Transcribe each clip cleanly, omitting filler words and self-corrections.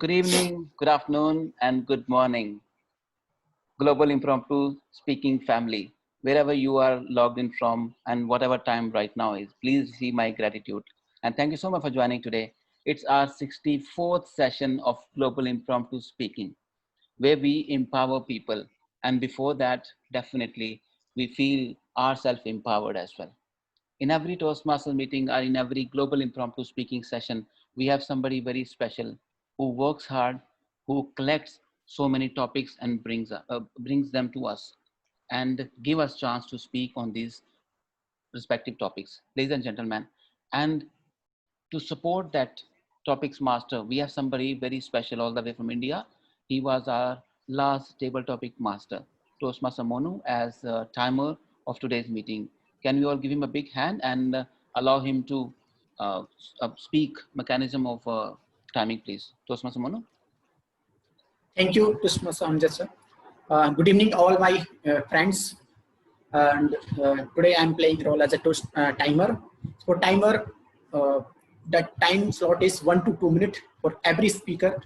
Good evening, good afternoon, and good morning, Global Impromptu Speaking family. Wherever you are logged in from and whatever time right now is, please see my gratitude. And thank you so much for joining today. It's our 64th session of Global Impromptu Speaking, where we empower people. And before that, definitely, we feel ourselves empowered as well. In every Toastmasters meeting or in every global impromptu speaking session, we have somebody very special who works hard, who collects so many topics and brings them to us and give us chance to speak on these respective topics, ladies and gentlemen. And to support that topics master, we have somebody very special all the way from India. He was our last table topic master, Toastmaster Monu, as a timer of today's meeting. Can we all give him a big hand and allow him to speak mechanism of timing, please? Toastmaster Monu. Thank you, Toastmaster Amjad sir. Good evening, all my friends. And today I'm playing role as a timer. For timer, the time slot is 1 to 2 minutes for every speaker.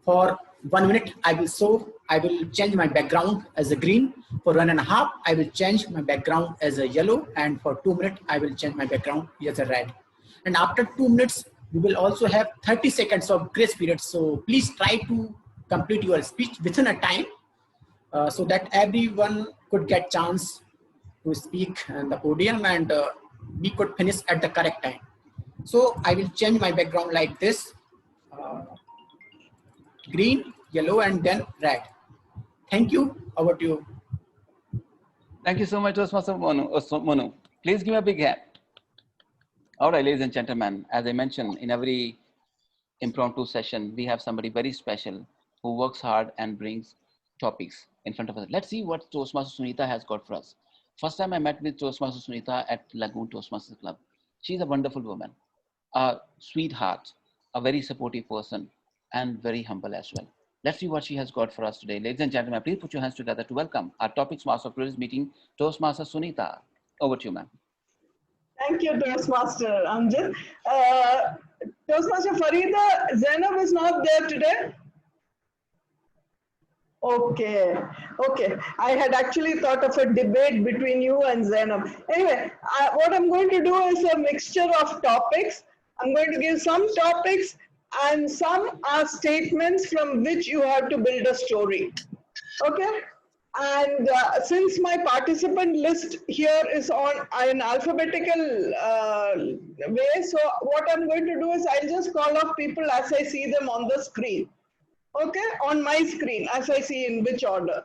For 1 minute, I will change my background as a green. For 1.5, I will change my background as a yellow. And for 2 minutes, I will change my background as a red. And after 2 minutes, we will also have 30 seconds of grace period. So please try to complete your speech within a time so that everyone could get chance to speak on the podium and we could finish at the correct time. So I will change my background like this, green, yellow, and then red. Thank you. Over to you. Thank you so much, Toastmaster Monu. Please give me a big hand. All right, ladies and gentlemen, as I mentioned, in every impromptu session, we have somebody very special who works hard and brings topics in front of us. Let's see what Toastmaster Sunita has got for us. First time I met with Toastmaster Sunita at Lagoon Toastmasters Club. She's a wonderful woman, a sweetheart, a very supportive person, and very humble as well. Let's see what she has got for us today. Ladies and gentlemen, please put your hands together to welcome our topics master of today's meeting, Toastmaster Sunita. Over to you, ma'am. Thank you, Toastmaster Amjad. Toastmaster Farida, Zainab is not there today. Okay. I had actually thought of a debate between you and Zainab. Anyway, what I'm going to do is a mixture of topics. I'm going to give some topics and some are statements from which you have to build a story. Okay? And since my participant list here is on an alphabetical way, so what I'm going to do is I'll just call off people as I see them on the screen. Okay, on my screen as I see in which order.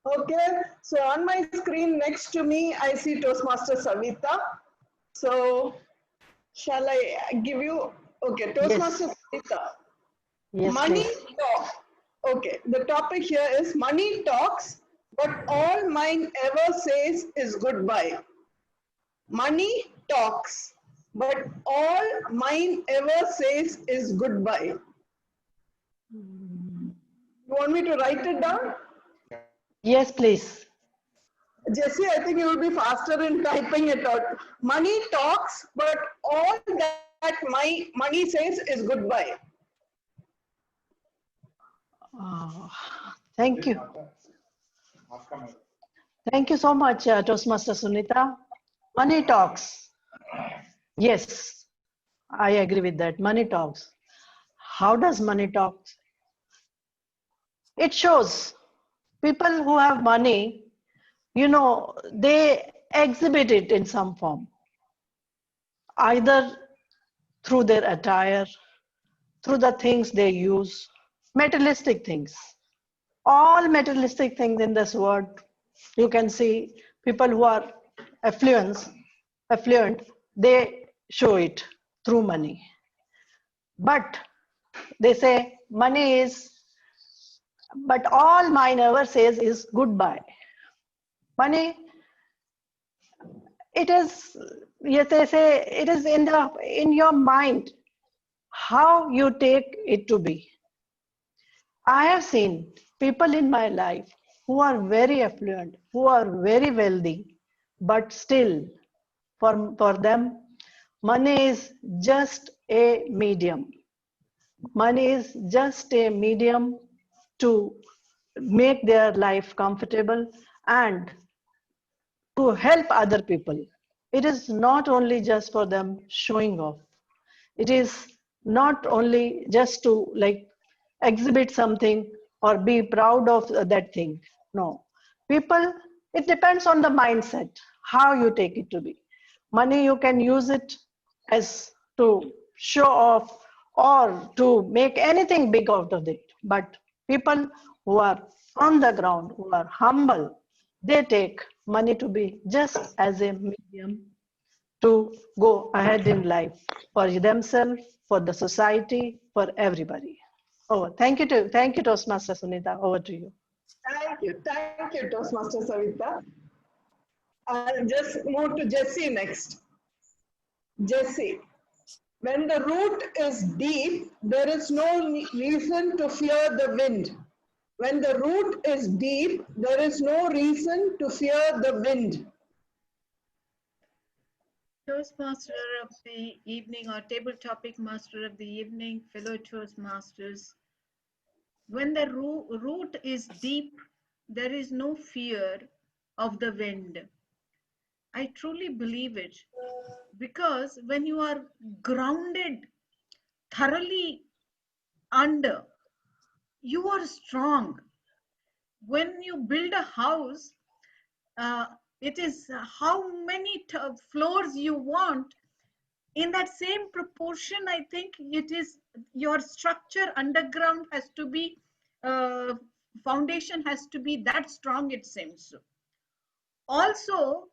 Okay, so on my screen next to me, I see Toastmaster Savita. So shall I give you, okay, Toastmaster Savita. Yes, Money please. talk. Okay, the topic here is money talks, but all mine ever says is goodbye. Money talks, but all mine ever says is goodbye. You want me to write it down? Yes, please. Jesse, I think you will be faster in typing it out. Money talks, but all that my money says is goodbye. Thank you. Thank you so much, Toastmaster Sunita. Money talks. Yes, I agree with that. Money talks. How does money talk? It shows people who have money, you know, they exhibit it in some form, either through their attire, through the things they use, materialistic things. All materialistic things in this world, you can see people who are affluent, they show it through money. But they say money is, but all mine ever says is goodbye. Money, it is, yes, they say it is in your mind how you take it to be. I have seen people in my life who are very affluent, who are very wealthy, but still for them money is just a medium. Money is just a medium to make their life comfortable and to help other people. It is not only just for them showing off. It is not only just to like exhibit something or be proud of that thing. No. People, it depends on the mindset, how you take it to be. Money, you can use it as to show off or to make anything big out of it. But people who are on the ground, who are humble, they take money to be just as a medium to go ahead in life for themselves, for the society, for everybody. Over. Thank you, Toastmaster Sunita. Over to you. Thank you, Toastmaster Savita. I'll just move to Jesse next. Jesse, when the root is deep, there is no reason to fear the wind. When the root is deep, there is no reason to fear the wind. Toastmaster of the evening or table topic master of the evening, fellow Toastmasters. When the root is deep, there is no fear of the wind. I truly believe it, because when you are grounded thoroughly under, you are strong. When you build a house, it is how many floors you want. In that same proportion, I think it is your structure underground has to be, foundation has to be that strong, it seems. Also,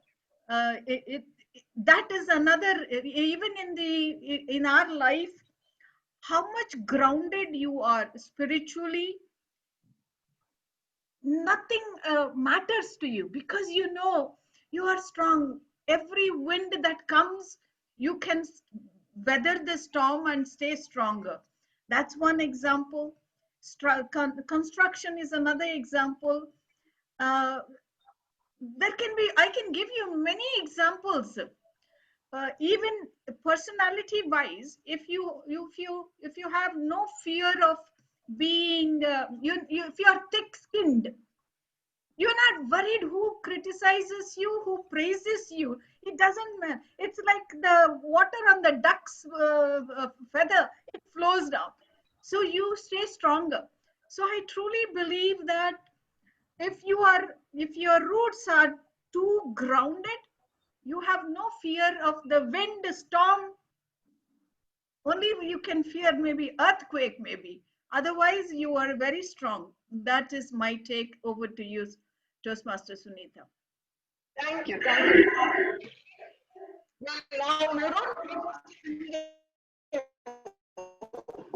that is another, even in our life, how much grounded you are spiritually, nothing matters to you, because you know you are strong. Every wind that comes, you can weather the storm and stay stronger. That's one example. Construction is another example. I can give you many examples. Even personality wise, if you have no fear of being, if you are thick skinned, you're not worried who criticizes you, who praises you. It doesn't matter. It's like the water on the duck's feather, it flows down. So you stay stronger. So I truly believe that if your roots are too grounded, you have no fear of the wind, storm. Only you can fear maybe earthquake, maybe. Otherwise, you are very strong. That is my take. Over to you, Toastmaster Sunita. Thank you. Thank you. Now,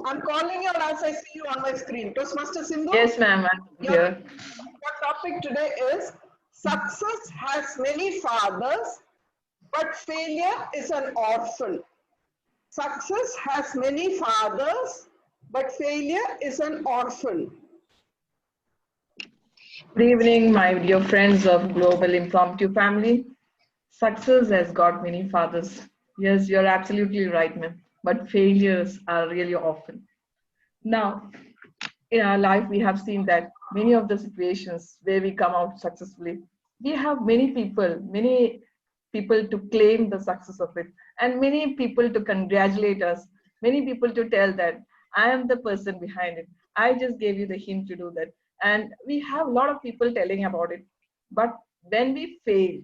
I'm calling you as I see you on my screen. Toastmaster Sindhu? Yes, ma'am, I'm here. Our topic today is success has many fathers, but failure is an orphan. Success has many fathers, but failure is an orphan. Good evening, my dear friends of Global Impromptu Family. Success has got many fathers. Yes, you're absolutely right, ma'am. But failures are really often. Now, in our life, we have seen that many of the situations where we come out successfully, we have many people to claim the success of it, and many people to congratulate us, many people to tell that I am the person behind it. I just gave you the hint to do that. And we have a lot of people telling about it. But when we fail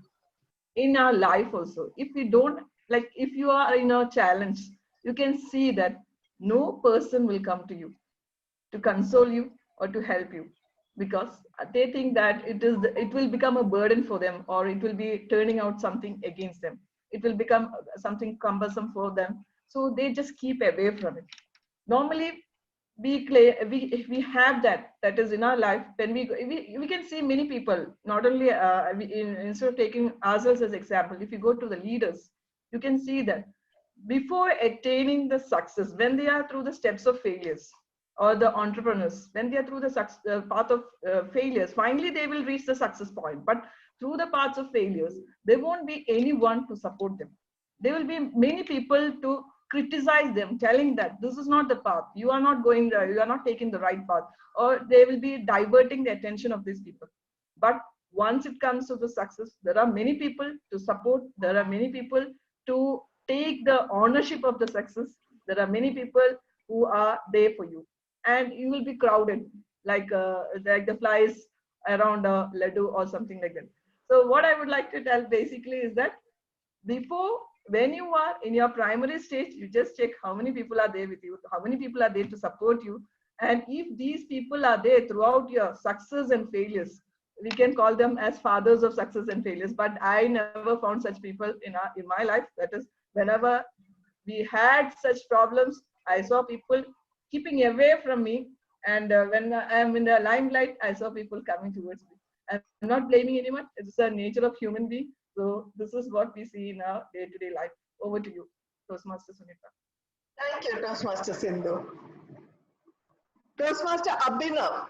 in our life also, if we don't, like if you are in a challenge, you can see that no person will come to you to console you or to help you, because they think that it will become a burden for them, or it will be turning out something against them. It will become something cumbersome for them. So they just keep away from it. Normally, if we have that is in our life, then we can see many people, not only instead of taking ourselves as example, if you go to the leaders, you can see that before attaining the success, when they are through the steps of failures, or the entrepreneurs, when they are through the path of failures, finally they will reach the success point. But through the paths of failures, there won't be anyone to support them. There will be many people to criticize them, telling that this is not the path, you are not going there, you are not taking the right path, or they will be diverting the attention of these people. But once it comes to the success, there are many people to support, there are many people to take the ownership of the success, there are many people who are there for you, and you will be crowded like the flies around a laddu or something like that. So what I would like to tell basically is that before, when you are in your primary stage, you just check how many people are there with you, how many people are there to support you. And if these people are there throughout your success and failures, we can call them as fathers of success and failures. But I never found such people in my life. That is, whenever we had such problems, I saw people keeping away from me. And when I am in the limelight, I saw people coming towards me. I'm not blaming anyone. It's the nature of human being. So this is what we see in our day-to-day life. Over to you, Toastmaster Sunita. Thank you, Toastmaster Sindhu. Toastmaster Abhinav,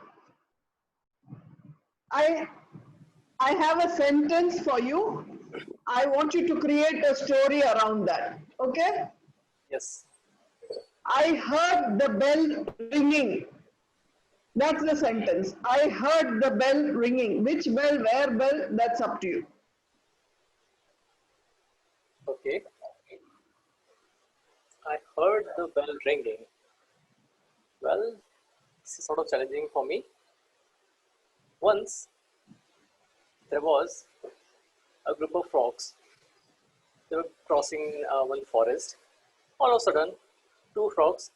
I have a sentence for you. I want you to create a story around that. Okay? Yes. I heard the bell ringing. That's the sentence. I heard the bell ringing. Which bell, where bell, that's up to you. Okay. I heard the bell ringing. Well, this is sort of challenging for me. Once there was a group of frogs. They were crossing one forest. All of a sudden, two frogs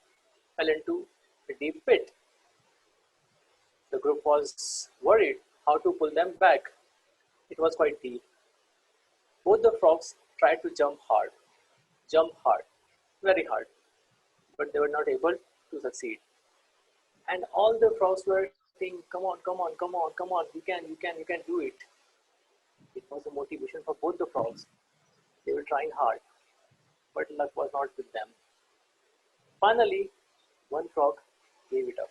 fell into a deep pit. The group was worried how to pull them back. It was quite deep. Both the frogs tried to jump hard, very hard, but they were not able to succeed. And all the frogs were saying, come on, come on, come on, come on, you can do it. It was a motivation for both the frogs. They were trying hard, but luck was not with them. Finally, one frog gave it up.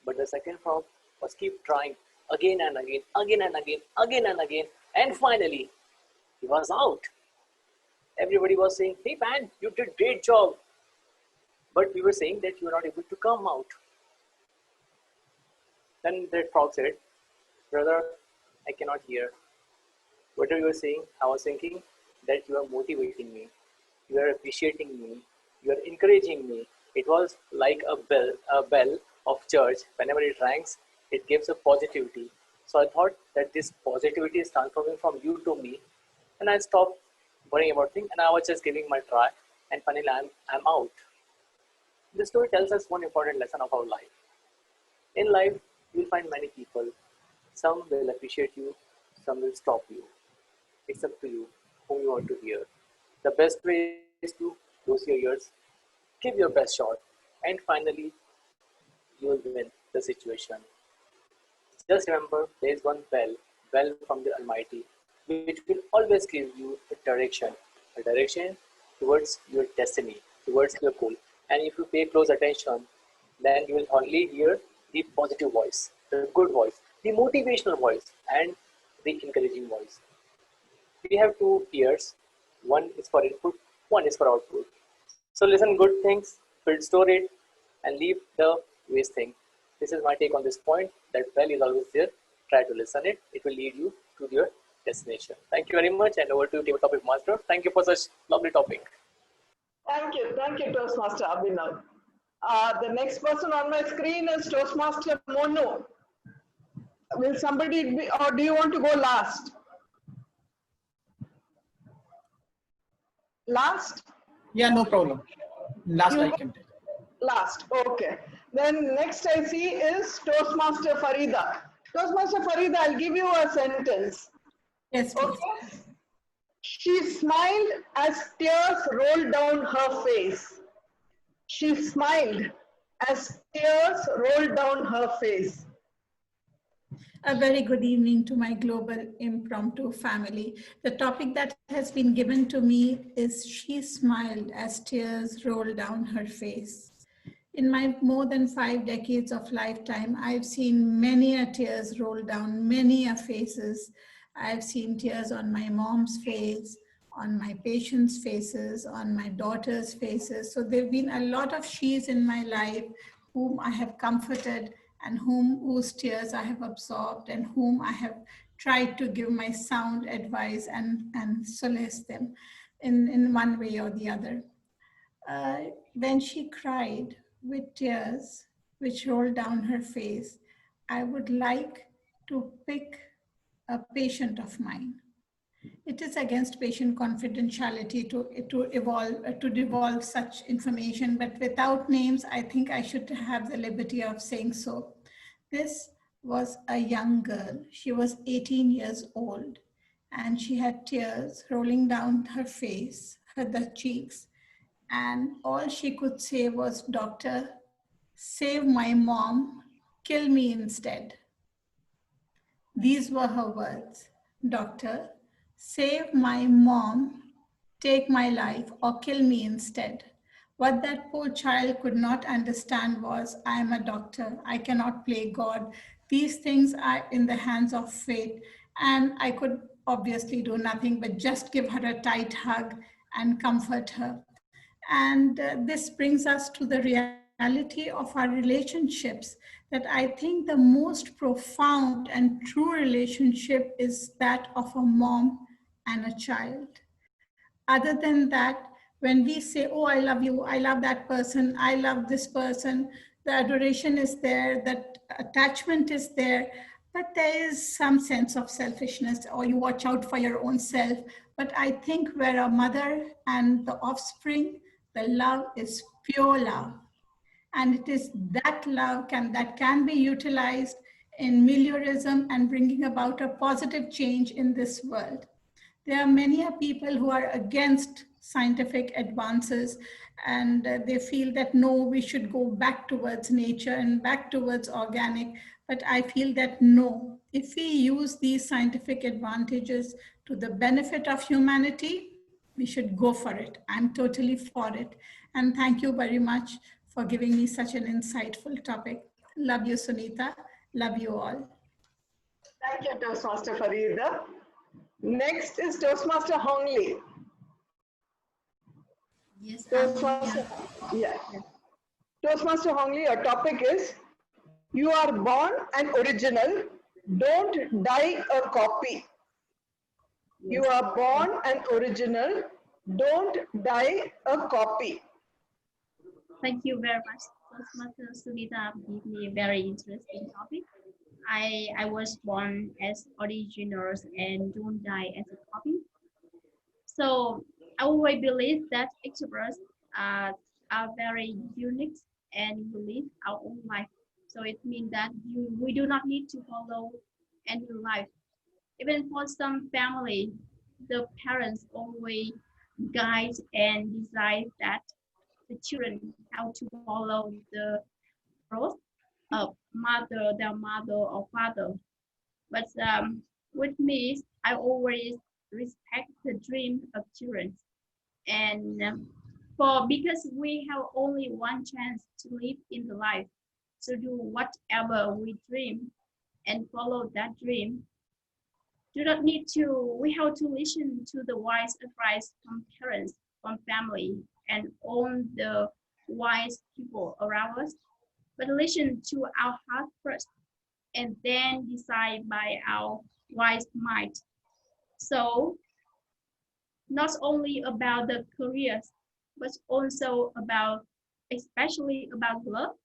But the second frog was keep trying again and again, and finally, he was out. Everybody was saying, hey man, you did great job. But we were saying that you were not able to come out. Then that frog said, brother, I cannot hear. Whatever you were saying, I was thinking that you are motivating me. You are appreciating me. You are encouraging me. It was like a bell of church. Whenever it rings, it gives a positivity. So I thought that this positivity is transforming from you to me. And I stopped worrying about things, and I was just giving my try. And finally, I'm out. This story tells us one important lesson of our life. In life, you'll find many people. Some will appreciate you, some will stop you. It's up to you whom you want to hear. The best way is to close your ears, give your best shot, and finally, you will win the situation. Just remember, there is one bell from the Almighty, which will always give you a direction towards your destiny, towards your goal. And if you pay close attention, then you will only hear the positive voice, the good voice, the motivational voice, and the encouraging voice. We have two ears. One is for input, one is for output. So listen good things, store it, and leave the waste thing. This is my take on this point, that bell is always there. Try to listen it. It will lead you to your destination. Thank you very much, and over to you, Topic Master. Thank you for such lovely topic. Thank you, Toastmaster Abhinav. The next person on my screen is Toastmaster Monu. Will somebody be, or do you want to go last? Last? Yeah, no problem. Last You I go can take. last, okay. Then next I see is Toastmaster Farida. Toastmaster Farida, I'll give you a sentence. Yes, please. Okay. She smiled as tears rolled down her face. She smiled as tears rolled down her face. A very good evening to my global impromptu family. The topic that has been given to me is She Smiled as Tears Rolled Down Her Face. In my more than 5 decades of lifetime, I've seen many a tears roll down many a faces. I've seen tears on my mom's face, on my patients' faces, on my daughter's faces. So there have been a lot of she's in my life whom I have comforted and whose tears I have absorbed and whom I have tried to give my sound advice and solace them in one way or the other. When she cried with tears which rolled down her face, I would like to pick a patient of mine. It is against patient confidentiality to devolve such information, but without names, I think I should have the liberty of saying so. This was a young girl. She was 18 years old, and she had tears rolling down her face, the cheeks, and all she could say was, "Doctor, save my mom, kill me instead." These were her words. "Doctor, save my mom, take my life, or kill me instead." What that poor child could not understand was, I am a doctor, I cannot play God. These things are in the hands of fate, and I could obviously do nothing but just give her a tight hug and comfort her. And this brings us to the reality of our relationships, that I think the most profound and true relationship is that of a mom and a child. Other than that, when we say, "Oh, I love you, I love that person, I love this person," the adoration is there, that attachment is there, but there is some sense of selfishness, or you watch out for your own self. But I think where a mother and the offspring, the love is pure love. And it is that love that can be utilized in meliorism and bringing about a positive change in this world. There are many people who are against scientific advances, and they feel that no, we should go back towards nature and back towards organic. But I feel that no, if we use these scientific advantages to the benefit of humanity, we should go for it. I'm totally for it. And thank you very much for giving me such an insightful topic. Love you, Sunita. Love you all. Thank you, Toastmaster Farida. Next is Toastmaster Hong Lee. Yes, Toastmaster, yeah. Toastmaster Hong Lee, our topic is, you are born an original, don't die a copy. You are born an original, don't die a copy. Thank you very much, Toastmaster Sunita. Give me a very interesting topic. I was born as originals and don't die as a copy. So I always believe that each of us are very unique and we live our own life. So it means that we do not need to follow any life. Even for some family, the parents always guide and decide that the children how to follow the growth of their mother or father. But with me, I always respect the dream of children. And because we have only one chance to live in the life, to do whatever we dream and follow that dream. Do not need to, we have to listen to the wise advice from parents, from family, and all the wise people around us, but listen to our heart first, and then decide by our wise mind. So, not only about the careers, but also about, especially about love.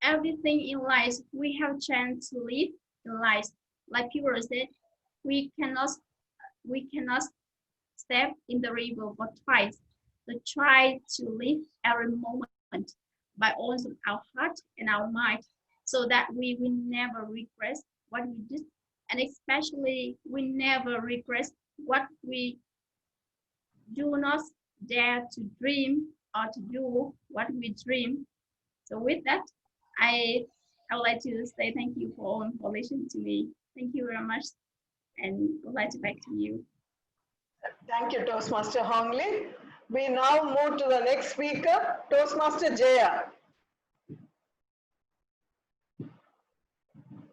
Everything in life, we have chance to live the life. Like people said, we cannot step in the river for twice. So try to live every moment by also our heart and our mind, so that we will never regret what we did, and especially we never regret what we do not dare to dream or to do what we dream. So with that, I would like to say thank you for listening to me. Thank you very much, and I'd like to back to you. Thank you, Toastmaster Hong Lee. We now move to the next speaker, Toastmaster Jaya.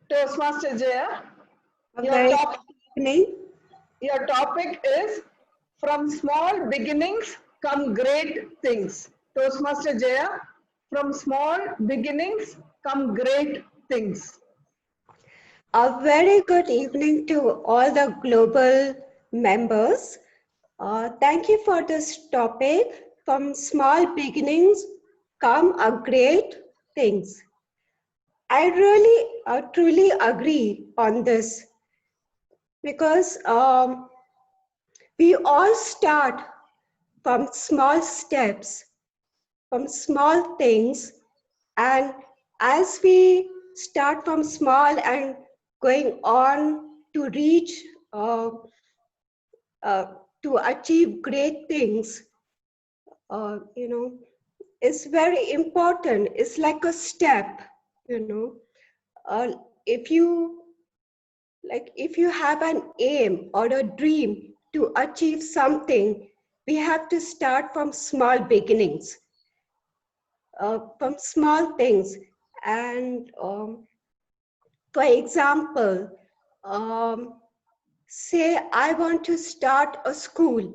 Toastmaster Jaya, Very good evening. your topic is, from small beginnings come great things. Toastmaster Jaya, from small beginnings come great things. A very good evening to all the global members. Thank you for this topic. From small beginnings come a great things. I really truly agree on this because we all start from small steps, from small things, and as we start from small and going on to reach to achieve great things, is very important. It's like a step, if you if you have an aim or a dream to achieve something, we have to start from small beginnings, from small things. And for example, say I want to start a school.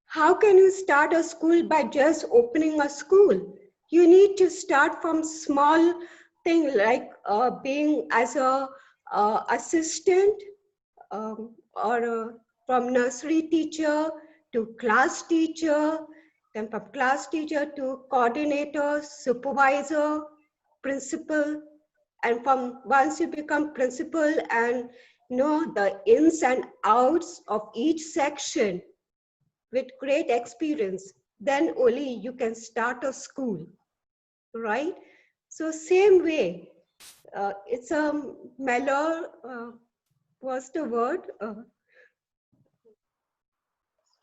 How can you start a school by just opening a school? You need to start from small thing like being as a assistant or from nursery teacher to class teacher, then from class teacher to coordinator, supervisor, principal, and from once you become principal and know the ins and outs of each section with great experience, then only you can start a school, right? So same way, it's a mellow, what's the word?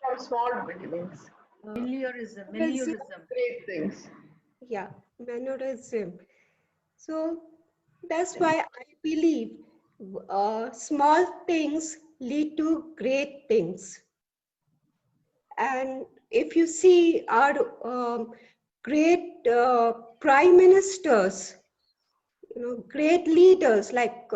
From small beginnings. Meliorism. Great things. Yeah, mannerism. So that's why I believe small things lead to great things. And if you see our great prime ministers, great leaders like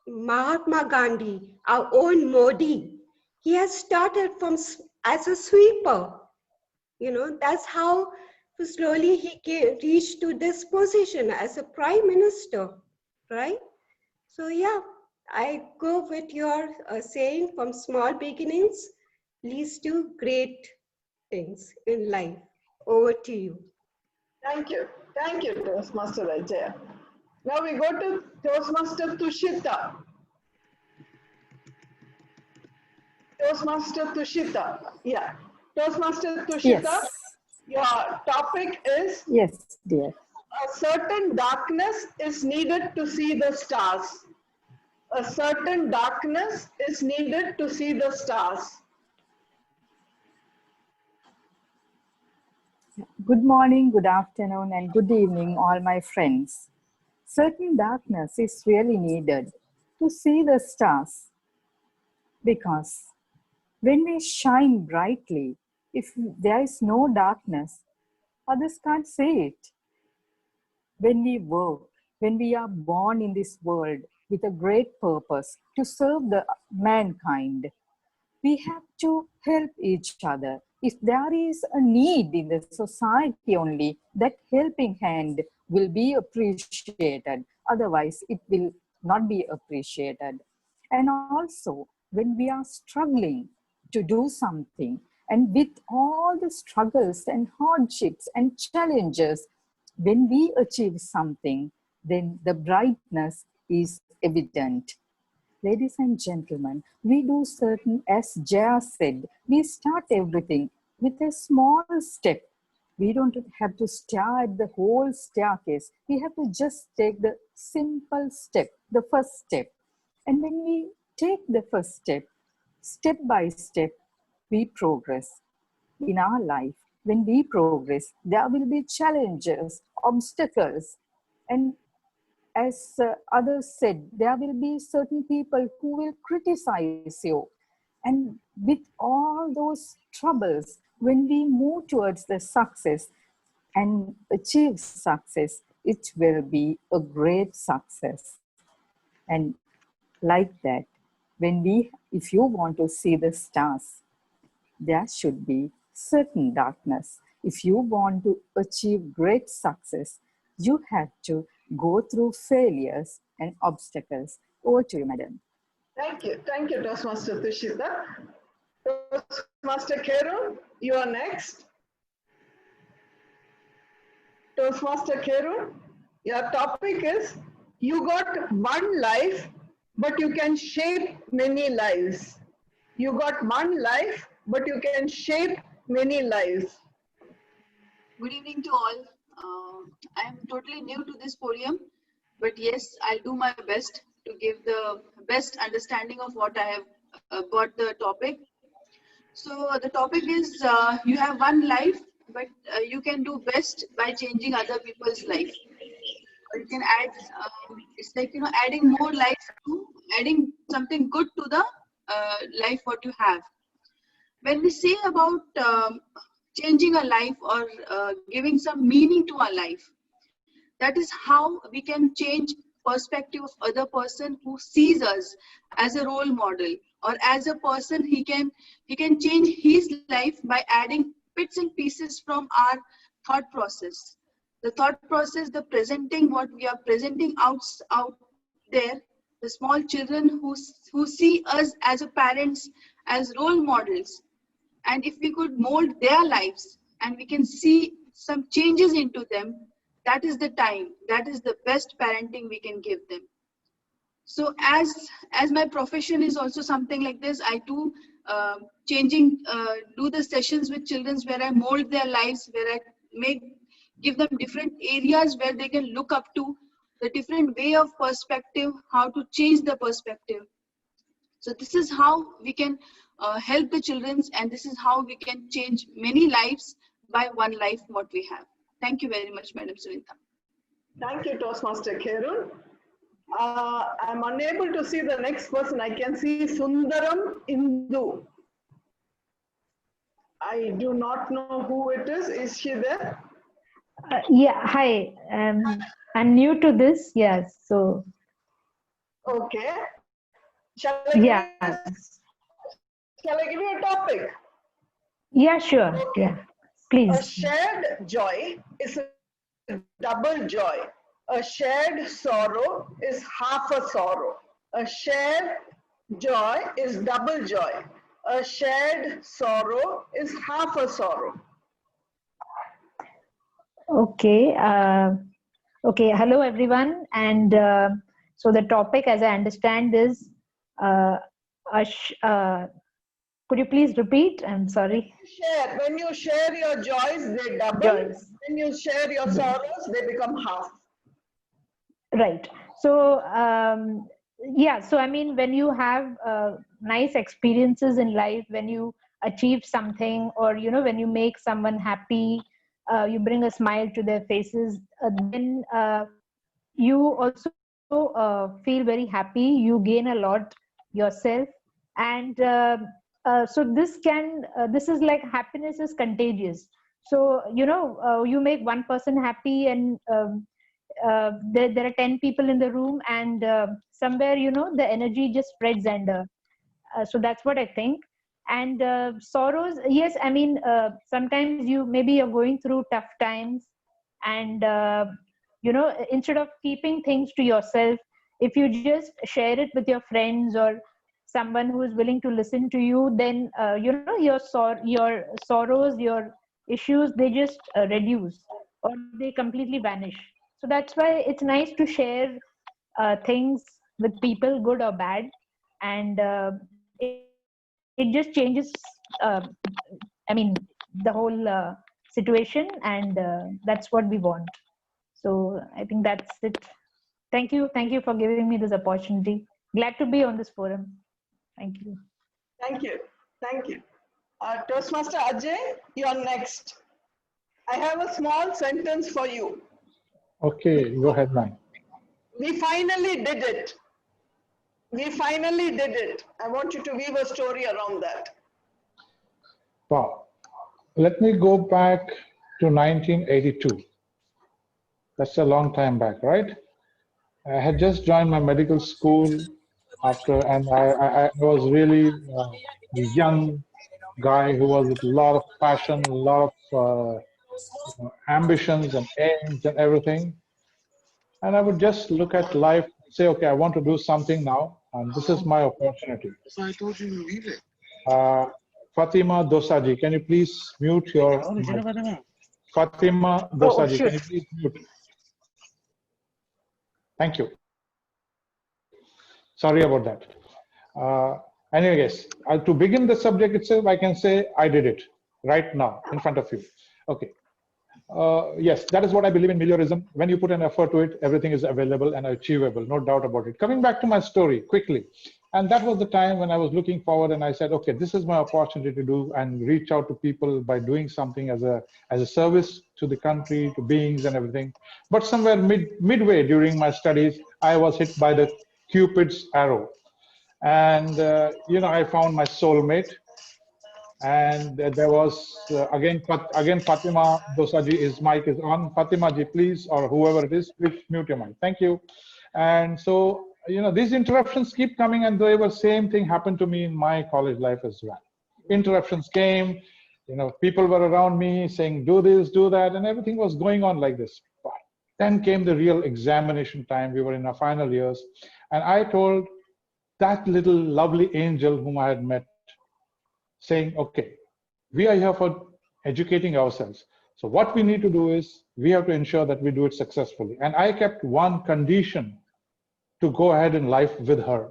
Mahatma Gandhi, our own Modi, he has started from as a sweeper. That's how slowly he reached to this position as a prime minister, right? So yeah, I go with your saying from small beginnings leads to great things in life. Over to you. Thank you. Thank you, Toastmaster Ajay. Now we go to Toastmaster Tushita. Toastmaster Tushita. Yeah. Toastmaster Tushita, Yes, your topic is yes, dear. a certain darkness is needed to see the stars. A certain darkness is needed to see the stars. Good morning, good afternoon, and good evening, all my friends. Certain darkness is really needed to see the stars because when we shine brightly, if there is no darkness, others can't see it. When we work, when we are born in this world with a great purpose to serve the mankind, we have to help each other. If there is a need in the society only, that helping hand will be appreciated. Otherwise, it will not be appreciated. And also, when we are struggling to do something, and with all the struggles and hardships and challenges, when we achieve something, then the brightness is evident. Ladies and gentlemen, we do certain, as Jaya said, we start everything with a small step. We don't have to stare at the whole staircase. We have to just take the simple step, the first step. And when we take the first step, step by step, we progress in our life. When we progress, there will be challenges, obstacles, and as others said, there will be certain people who will criticize you. And with all those troubles, when we move towards the success and achieve success, it will be a great success. And like that, if you want to see the stars, there should be certain darkness. If you want to achieve great success, you have to go through failures and obstacles. Over to you, madam. Thank you, Toastmaster Tushita. Toastmaster Kerun, you are next. Toastmaster Kerun, your topic is, you got one life, but you can shape many lives. You got one life, but you can shape many lives. Good evening to all. I am totally new to this podium, but yes, I'll do my best to give the best understanding of what I have got the topic. So the topic is, you have one life, but you can do best by changing other people's life. Or you can add, it's like, adding more life to, adding something good to the life what you have. When we say about changing a life or giving some meaning to our life, that is how we can change perspective of other person who sees us as a role model, or as a person he can change his life by adding bits and pieces from our thought process. The thought process, the presenting, what we are presenting out there, the small children who see us as a parents, as role models. And if we could mold their lives and we can see some changes into them, that is the time, that is the best parenting we can give them. So as my profession is also something like this, I do do the sessions with children where I mold their lives, where I give them different areas where they can look up to, the different way of perspective, how to change the perspective. So this is how we can help the children, and this is how we can change many lives by one life what we have. Thank you very much, Madam Sunita. Thank you, Toastmaster Kerun. I'm unable to see the next person. I can see Sundaram Indu. I do not know who it is. Is she there? Yeah, hi. I'm new to this. Yes, so. Okay. Shall I give you a topic? Yeah, sure. Okay. Yeah, please. A shared joy is a double joy. A shared sorrow is half a sorrow. A shared joy is double joy. A shared sorrow is half a sorrow. Okay. Okay. Hello, everyone. And so the topic, as I understand, is could you please repeat? I'm sorry. When you share your joys, they double. Joys. When you share your sorrows, they become half. Right. So, yeah, so I mean, when you have nice experiences in life, when you achieve something, or, when you make someone happy, you bring a smile to their faces, then you also feel very happy, you gain a lot yourself. And so this is like, happiness is contagious. So, you make one person happy, and there are 10 people in the room, and somewhere, the energy just spreads, and so that's what I think. And sorrows, yes, I mean, sometimes maybe you're going through tough times, and instead of keeping things to yourself, if you just share it with your friends or someone who is willing to listen to you, then your sorrows, your issues, they just reduce, or they completely vanish. So that's why it's nice to share things with people, good or bad, and it just changes, I mean, the whole situation, and that's what we want. So I think that's it. Thank you for giving me this opportunity. Glad to be on this forum. Thank you. Thank you. Toastmaster Ajay, you're next. I have a small sentence for you. Okay, go ahead, ma'am. We finally did it. I want you to weave a story around that. Wow. Let me go back to 1982. That's a long time back, right? I had just joined my medical school and I was really young, guy who was with a lot of passion, a lot of ambitions and aims and everything. And I would just look at life and say, okay, I want to do something now, and this is my opportunity. So I told you to leave it. Fatima Dosaji, can you please mute your mic? Fatima Dosaji, can you please mute? Thank you. Sorry about that. Anyways, to begin the subject itself, I can say I did it right now in front of you. Okay. Yes, that is what I believe in meliorism. When you put an effort to it, everything is available and achievable, no doubt about it. Coming back to my story quickly, and that was the time when I was looking forward and I said, okay, this is my opportunity to do and reach out to people by doing something as a service to the country, to beings and everything. But somewhere midway during my studies, I was hit by the Cupid's arrow. And, I found my soulmate. And there was, again, Fatima Dosaji, his mic is on. Fatima ji, please, or whoever it is, please mute your mic. Thank you. And so, these interruptions keep coming, and they were same thing happened to me in my college life as well. Interruptions came, people were around me saying, do this, do that, and everything was going on like this. But then came the real examination time. We were in our final years, and I told that little lovely angel whom I had met, saying, okay, we are here for educating ourselves. So what we need to do is we have to ensure that we do it successfully. And I kept one condition to go ahead in life with her,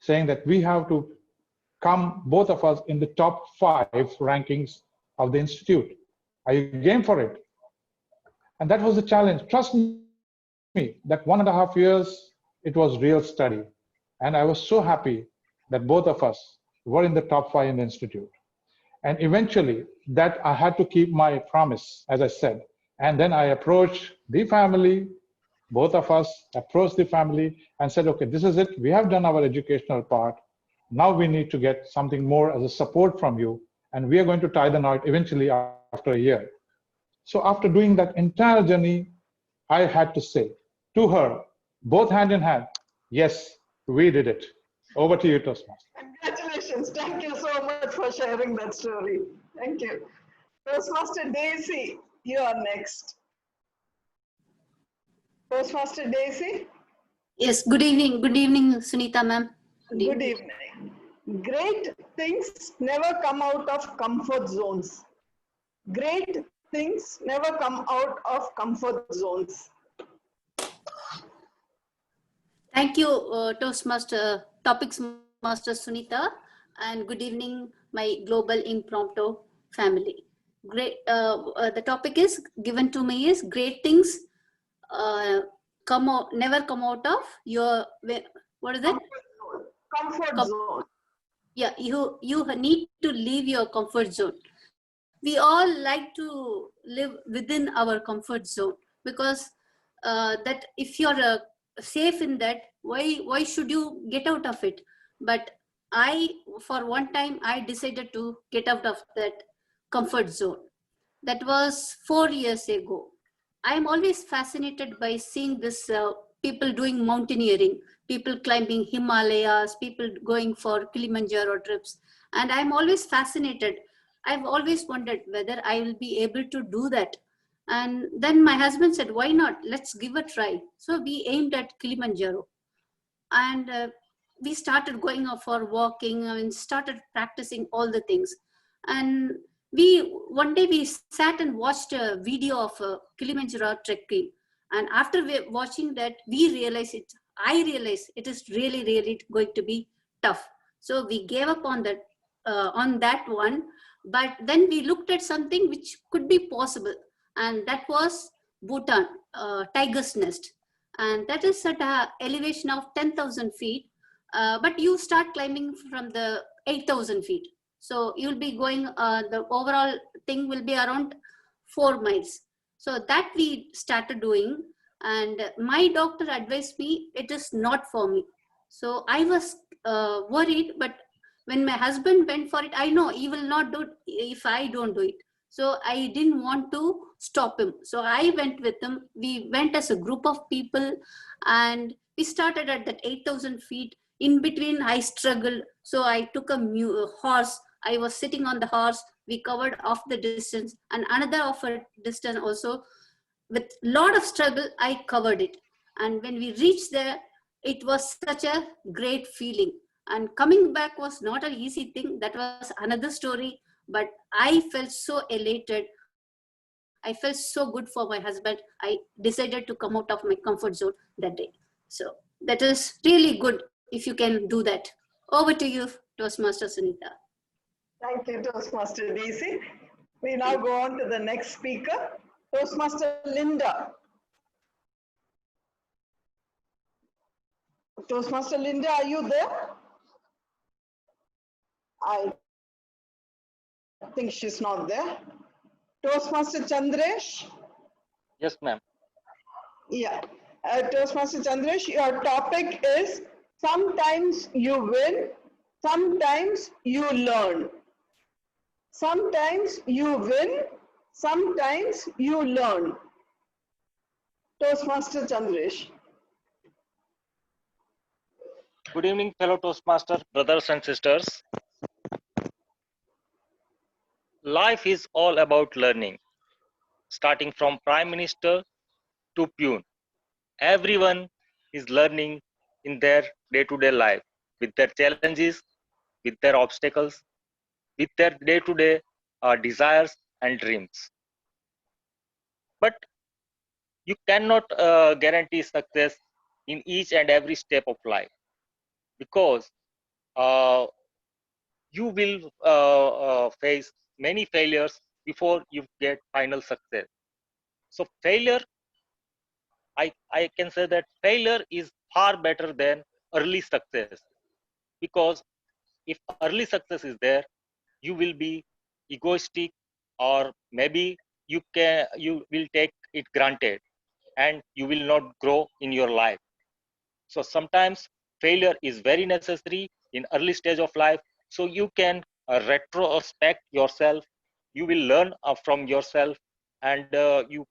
saying that we have to come, both of us, in the top 5 rankings of the institute. Are you game for it? And that was the challenge. Trust me, that 1.5 years, it was real study. And I was so happy that both of us were in the top 5 in the institute. And eventually, that I had to keep my promise, as I said. And then I approached the family, both of us approached the family and said, okay, this is it. We have done our educational part. Now we need to get something more as a support from you. And we are going to tie the knot eventually after a year. So after doing that entire journey, I had to say to her, both hand in hand, yes, we did it. Over to you, Toastmaster. Congratulations. Thank you so much for sharing that story. Thank you. Toastmaster Daisy, you are next. Toastmaster Daisy? Yes, good evening. Good evening, Sunita ma'am. Good evening. Great things never come out of comfort zones. Great things never come out of comfort zones. Thank you, Toastmaster, Topics Master Sunita, and good evening, my Global Impromptu family. Great. The topic is given to me is great things never come out of your, what is it? Comfort zone. Yeah, you need to leave your comfort zone. We all like to live within our comfort zone, because that if you're safe in that, why should you get out of it? But for one time, I decided to get out of that comfort zone. That was 4 years ago. I am always fascinated by seeing this people doing mountaineering, people climbing Himalayas, people going for Kilimanjaro trips. And I'm always fascinated. I've always wondered whether I will be able to do that. And then my husband said, why not? Let's give a try. So we aimed at Kilimanjaro. And we started going out for walking and started practicing all the things. And one day we sat and watched a video of Kilimanjaro trekking. And after watching that, I realized it is really, really going to be tough. So we gave up on that one. But then we looked at something which could be possible. And that was Bhutan, Tiger's Nest. And that is at an elevation of 10,000 feet. But you start climbing from the 8,000 feet. So you'll be going, the overall thing will be around 4 miles. So that we started doing. And my doctor advised me, it is not for me. So I was worried, but when my husband went for it, I know he will not do it if I don't do it. So I didn't want to stop him. So I went with him. We went as a group of people and we started at that 8,000 feet. In between, I struggled. So I took a horse. I was sitting on the horse. We covered off the distance, and another of a distance also. With lot of struggle, I covered it. And when we reached there, it was such a great feeling. And coming back was not an easy thing. That was another story. But I felt so elated. I felt so good for my husband. I decided to come out of my comfort zone that day. So that is really good if you can do that. Over to you, Toastmaster Sunita. Thank you, Toastmaster DC. We now go on to the next speaker, Toastmaster Linda. Toastmaster Linda, are you there? I think she's not there. Toastmaster Chandresh? Yes, ma'am. Yeah. Toastmaster Chandresh, your topic is sometimes you win, sometimes you learn. Sometimes you win, sometimes you learn. Toastmaster Chandresh. Good evening, fellow Toastmaster brothers and sisters. Life is all about learning, starting from Prime Minister to peon. Everyone is learning in their day-to-day life, with their challenges, with their obstacles, with their day-to-day desires and dreams. But you cannot guarantee success in each and every step of life, because you will face many failures before you get final success. So failure, I can say that failure is far better than early success, because if early success is there, you will be egoistic, or maybe you will take it granted and you will not grow in your life. So sometimes failure is very necessary in early stage of life, so you can retrospect yourself, you will learn from yourself, and you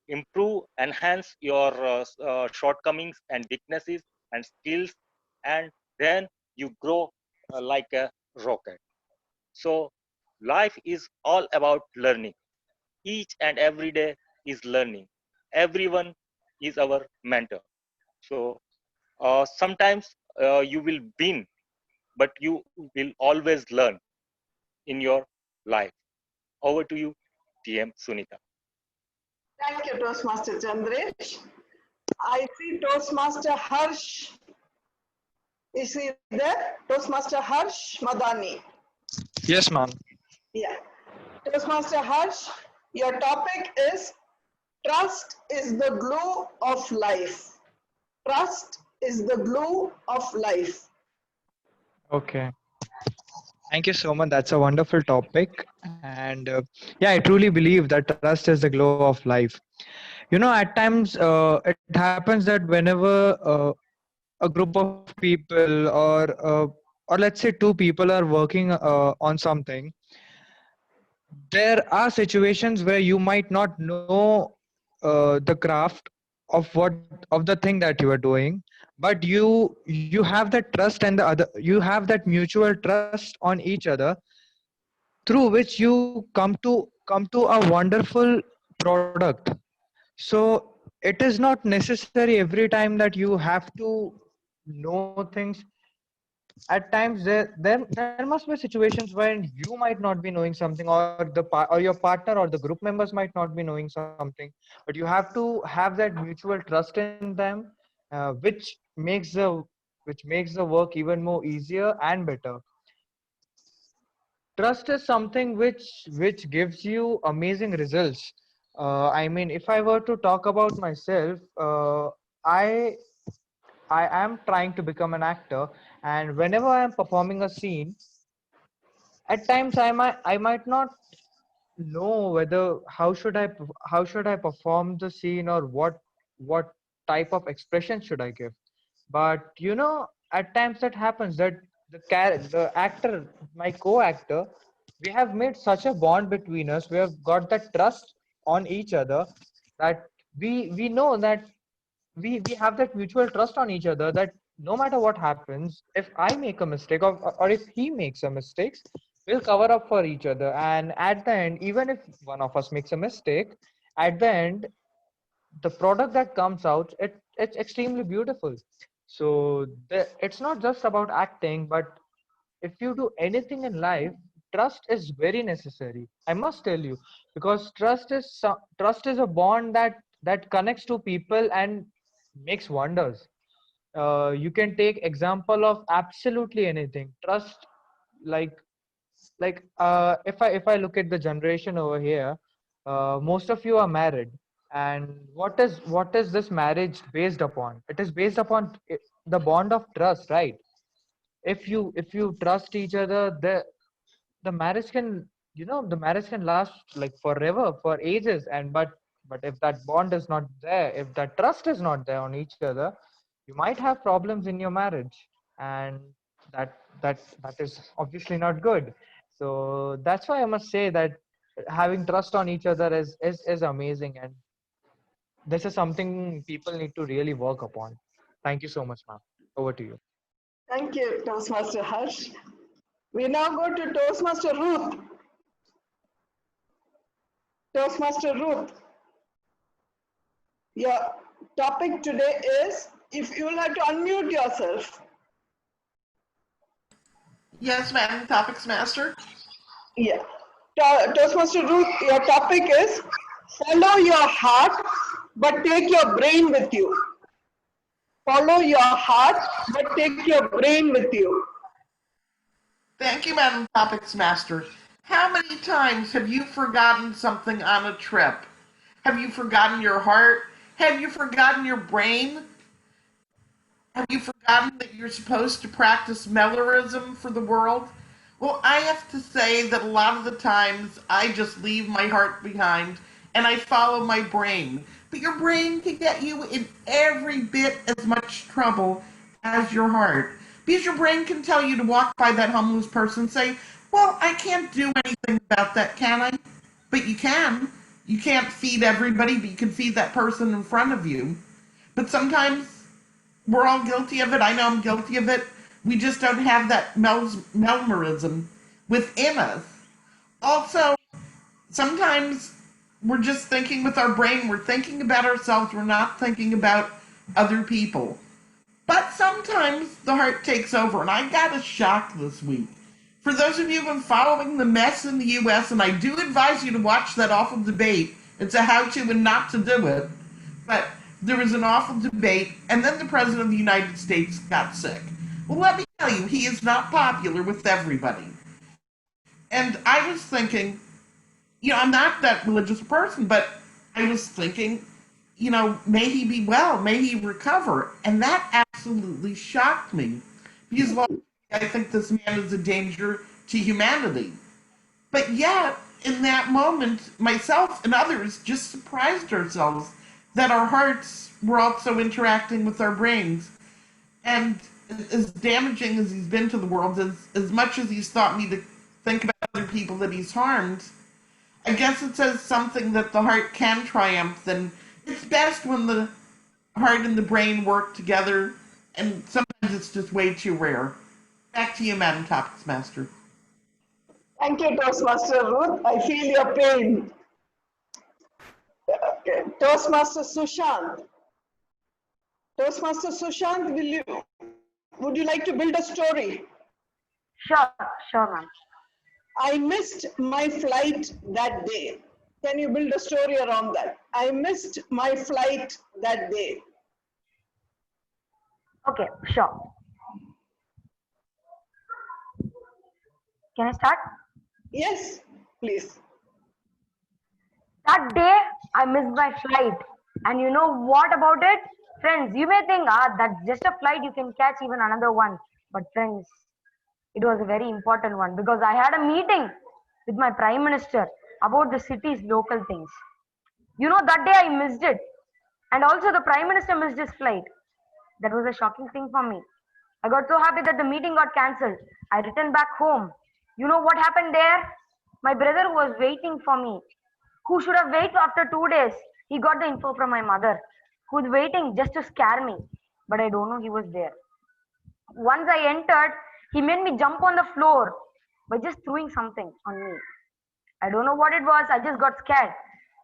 improve, enhance your shortcomings and weaknesses and skills, and then you grow like a rocket. So life is all about learning. Each and every day is learning. Everyone is our mentor. So sometimes you will win, but you will always learn in your life. Over to you, TM Sunita. Thank you, Toastmaster Chandresh. I see Toastmaster Harsh. Is he there? Toastmaster Harsh Madani. Yes, ma'am. Yeah. Toastmaster Harsh, your topic is trust is the glue of life. Trust is the glue of life. Okay. Thank you so much. That's a wonderful topic. And yeah, I truly believe that trust is the glow of life. You know, at times it happens that whenever a group of people, or let's say two people are working on something, there are situations where you might not know the craft of the thing that you are doing, but you have that trust, and the other, you have that mutual trust on each other, through which you come to a wonderful product. So it is not necessary every time that you have to know things. At times there must be situations when you might not be knowing something, or or your partner or the group members might not be knowing something, but you have to have that mutual trust in them, which makes the work even more easier and better. Trust is something which gives you amazing results. I mean, if I were to talk about myself, I am trying to become an actor, and whenever I am performing a scene, at times I might not know whether how should I perform the scene, or what type of expression should I give. But you know, at times that happens that the actor, my co-actor, we have made such a bond between us. We have got that trust on each other, that we know that we have that mutual trust on each other, that no matter what happens, if I make a mistake, or if he makes a mistake, we'll cover up for each other, and at the end, even if one of us makes a mistake, at the end the product that comes out, it's extremely beautiful. So it's not just about acting, but if you do anything in life, trust is very necessary, I must tell you, because trust is a bond that connects two people and makes wonders. You can take example of absolutely anything. Trust, like if I look at the generation over here, most of you are married, and what is this marriage based upon? It is based upon the bond of trust, right? If you trust each other, the marriage can, the marriage can last like forever, for ages. And but if that bond is not there, if that trust is not there on each other, you might have problems in your marriage, and that is obviously not good. So that's why I must say that having trust on each other is amazing, and this is something people need to really work upon. Thank you so much, ma'am. Over to you. Thank you, Toastmaster Harsh. We now go to Toastmaster Ruth. Toastmaster Ruth, your topic today is, if you will have to unmute yourself. Yes, Madam Topics Master. Yeah. Toastmaster Ruth, your topic is, follow your heart, but take your brain with you. Follow your heart, but take your brain with you. Thank you, Madam Topics Master. How many times have you forgotten something on a trip? Have you forgotten your heart? Have you forgotten your brain? Have you forgotten that you're supposed to practice Mellerism for the world? Well, I have to say that a lot of the times I just leave my heart behind and I follow my brain. But your brain can get you in every bit as much trouble as your heart. Because your brain can tell you to walk by that homeless person and say, well, I can't do anything about that, can I? But you can. You can't feed everybody, but you can feed that person in front of you. But sometimes we're all guilty of it. I know I'm guilty of it. We just don't have that Melmerism within us. Also, sometimes we're just thinking with our brain. We're thinking about ourselves. We're not thinking about other people. But sometimes the heart takes over, and I got a shock this week. For those of you who have been following the mess in the U.S., and I do advise you to watch that awful debate. It's a how-to and not to do it. But there was an awful debate, and then the President of the United States got sick. Well, let me tell you, he is not popular with everybody. And I was thinking, I'm not that religious person, but I was thinking, may he be well, may he recover. And that absolutely shocked me. Because I think this man is a danger to humanity. But yet, in that moment, myself and others just surprised ourselves that our hearts were also interacting with our brains. And as damaging as he's been to the world, as much as he's taught me to think about other people that he's harmed, I guess it says something that the heart can triumph, and it's best when the heart and the brain work together, and sometimes it's just way too rare. Back to you, Madam Topics Master. Thank you, Toastmaster Ruth. I feel your pain. Okay. Toastmaster Sushant. Toastmaster Sushant, would you like to build a story? Sure, ma'am. I missed my flight that day. Can you build a story around that? I missed my flight that day. Okay, sure. Can I start? Yes, please. That day, I missed my flight. And you know what about it? Friends, you may think, that's just a flight, you can catch even another one. But friends, it was a very important one because I had a meeting with my Prime Minister about the city's local things. That day I missed it. And also the Prime Minister missed his flight. That was a shocking thing for me. I got so happy that the meeting got cancelled. I returned back home. You know what happened there? My brother was waiting for me, who should have waited after 2 days. He got the info from my mother, who was waiting just to scare me. But I don't know he was there. Once I entered, he made me jump on the floor. by just throwing something on me. I don't know what it was. I just got scared.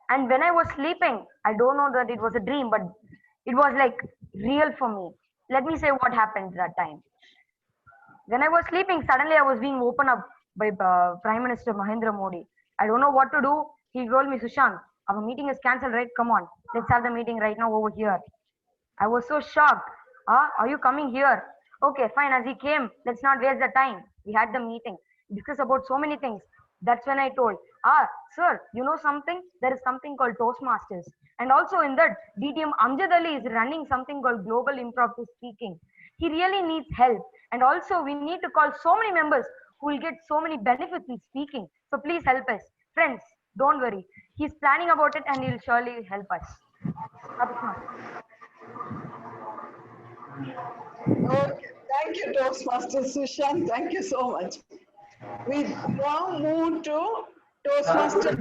And when I was sleeping, I don't know that it was a dream, but it was like real for me. Let me say what happened that time. When I was sleeping, suddenly I was being woken up by Prime Minister Mahendra Modi. I don't know what to do. He told me, Sushant, our meeting is cancelled, right? Come on, let's have the meeting right now over here. I was so shocked. Are you coming here? Okay, fine. As he came, let's not waste the time. We had the meeting, discuss about so many things. That's when I told, sir, you know something? There is something called Toastmasters. And also in that, DTM Amjad Ali is running something called Global Impromptu Speaking. He really needs help. And also we need to call so many members who will get so many benefits in speaking. So please help us. Friends, don't worry. He's planning about it and he'll surely help us. Okay, thank you, Toastmaster Sushant. Thank you so much. We now move to Toastmaster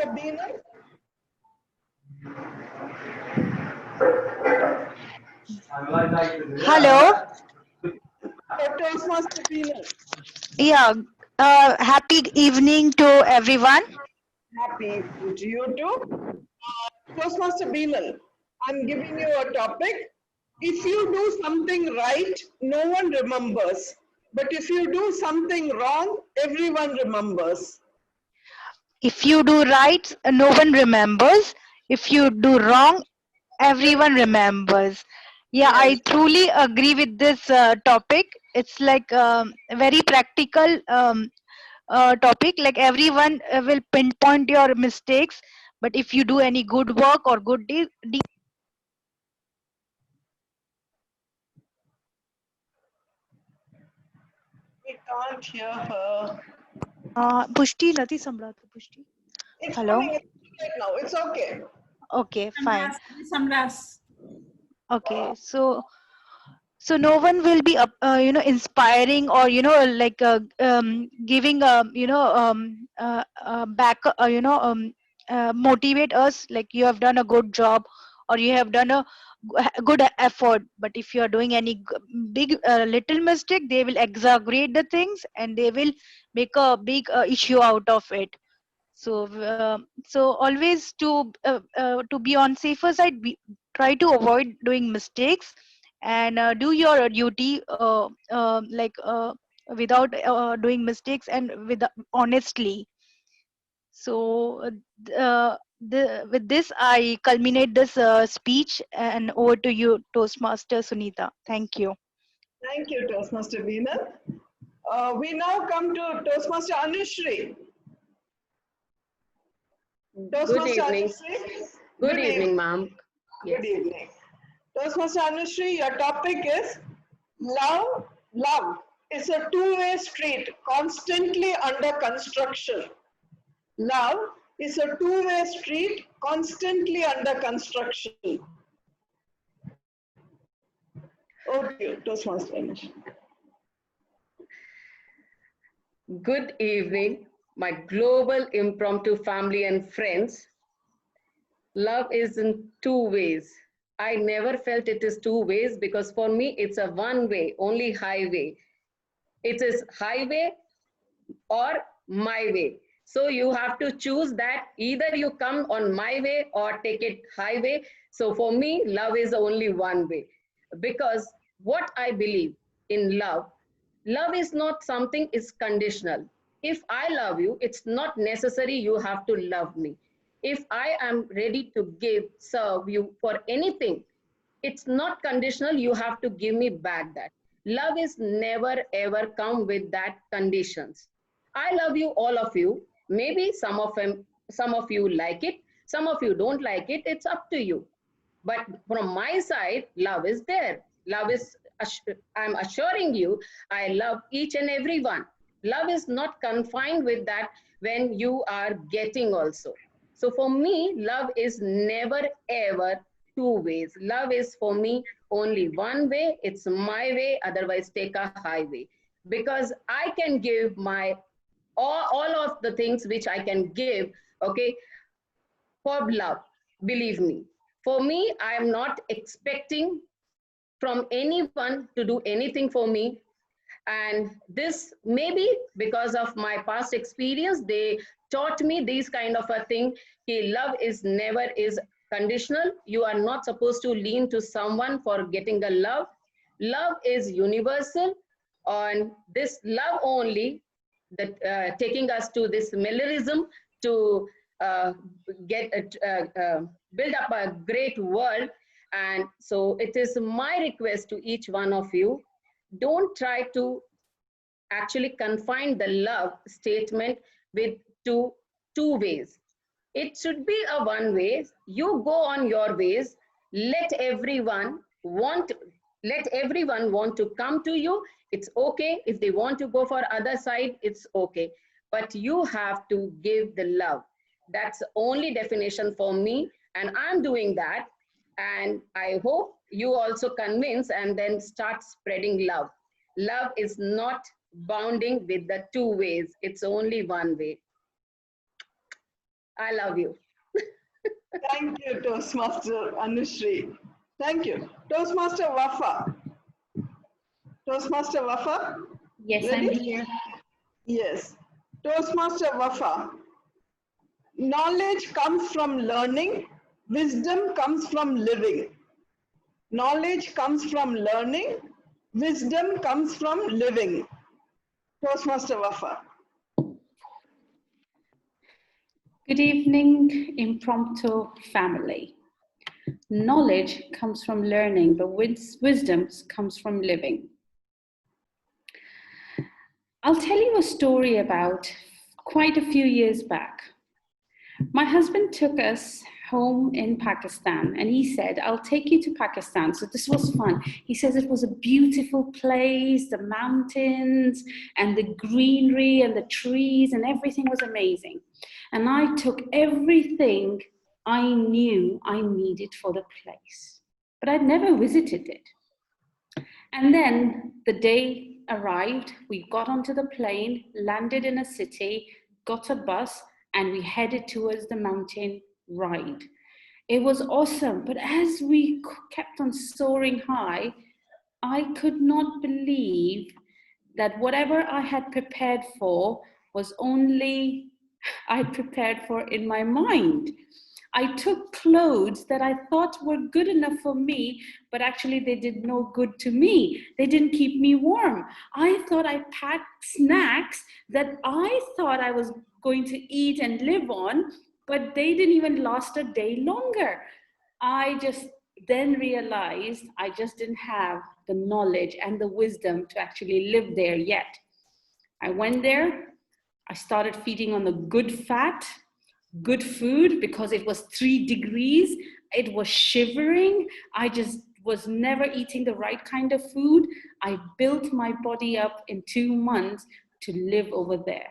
Beenal. Hello. Toastmaster Beenal. Yeah. Happy evening to everyone. Happy evening to you too. Toastmaster Beenal, I'm giving you a topic. If you do something right, no one remembers. But if you do something wrong, everyone remembers. If you do right, no one remembers. If you do wrong, everyone remembers. Yeah, I truly agree with this topic. It's like a very practical topic. Like everyone will pinpoint your mistakes, but if you do any good work or good deed, We can't hear her. Pushti નથી સંભળાતું પુષ્ટિ. It's Hello. coming right now. It's okay. Okay, fine. Samras. Okay, so no one will be inspiring or like giving back motivate us like you have done a good job or you have done a good effort. But if you are doing any big little mistake, they will exaggerate the things and they will make a big issue out of it. So always to be on safer side, try to avoid doing mistakes and do your duty without doing mistakes and with honestly. So with this I culminate this speech and over to you, Toastmaster Sunita. Thank you. Thank you, Toastmaster Beenal. We now come to Toastmaster Anushri. Good evening. Good evening, ma'am. Good evening. Toastmaster Anushri, your topic is love. Love is a two-way street constantly under construction. Love is a two-way street constantly under construction. Over to you, Toastmaster Anushri. Good evening, my global impromptu family and friends. Love is in two ways. I never felt it is two ways because for me it's a one way, only highway. It is highway or my way. So you have to choose that either you come on my way or take it highway. So for me, love is only one way because what I believe in love, love is not something is conditional. If I love you, it's not necessary you have to love me. If I am ready to give, serve you for anything, it's not conditional, you have to give me back that. Love is never ever come with that conditions. I love you, all of you. Maybe some of you like it, some of you don't like it, it's up to you. But from my side, love is there. Love is, I'm assuring you, I love each and every one. Love is not confined with that when you are getting also. So for me, love is never ever two ways. Love is for me only one way. It's my way, otherwise take a highway. Because I can give my all of the things which I can give, okay, for love. Believe me. For me, I am not expecting from anyone to do anything for me. And this maybe because of my past experience, they taught me these kind of a thing. Love is never is conditional. You are not supposed to lean to someone for getting a love. Love is universal, and this love only that taking us to this Millerism to build up a great world. And so it is my request to each one of you, don't try to actually confine the love statement with two ways. It should be a one way. You go on your ways. Let everyone want to come to you. It's okay. If they want to go for other side, it's okay. But you have to give the love. That's the only definition for me. And I'm doing that. And I hope you also convince and then start spreading love. Love is not bounding with the two ways. It's only one way. I love you. Thank you, Toastmaster Anushri. Thank you. Toastmaster Wafa. Toastmaster Wafa? Yes, ready? I'm here. Yes. Toastmaster Wafa. Knowledge comes from learning. Wisdom comes from living. Knowledge comes from learning. Wisdom comes from living. Toastmaster Wafa. Good evening, impromptu family. Knowledge comes from learning, but wisdom comes from living. I'll tell you a story about quite a few years back. My husband took us home in Pakistan and he said, I'll take you to Pakistan. So this was fun. He says it was a beautiful place, the mountains and the greenery and the trees and everything was amazing. And I took everything I knew I needed for the place, but I'd never visited it. And then the day arrived, we got onto the plane, landed in a city, got a bus, and we headed towards the mountain ride. It was awesome, but as we kept on soaring high, I could not believe that whatever I had prepared for was only I'd prepared for in my mind. I took clothes that I thought were good enough for me, but actually they did no good to me. They didn't keep me warm. I thought I packed snacks that I thought I was going to eat and live on, but they didn't even last a day longer. I just then realized I just didn't have the knowledge and the wisdom to actually live there yet. I went there, I started feeding on the good fat, good food, because it was 3 degrees, it was shivering, I just was never eating the right kind of food. I built my body up in 2 months to live over there.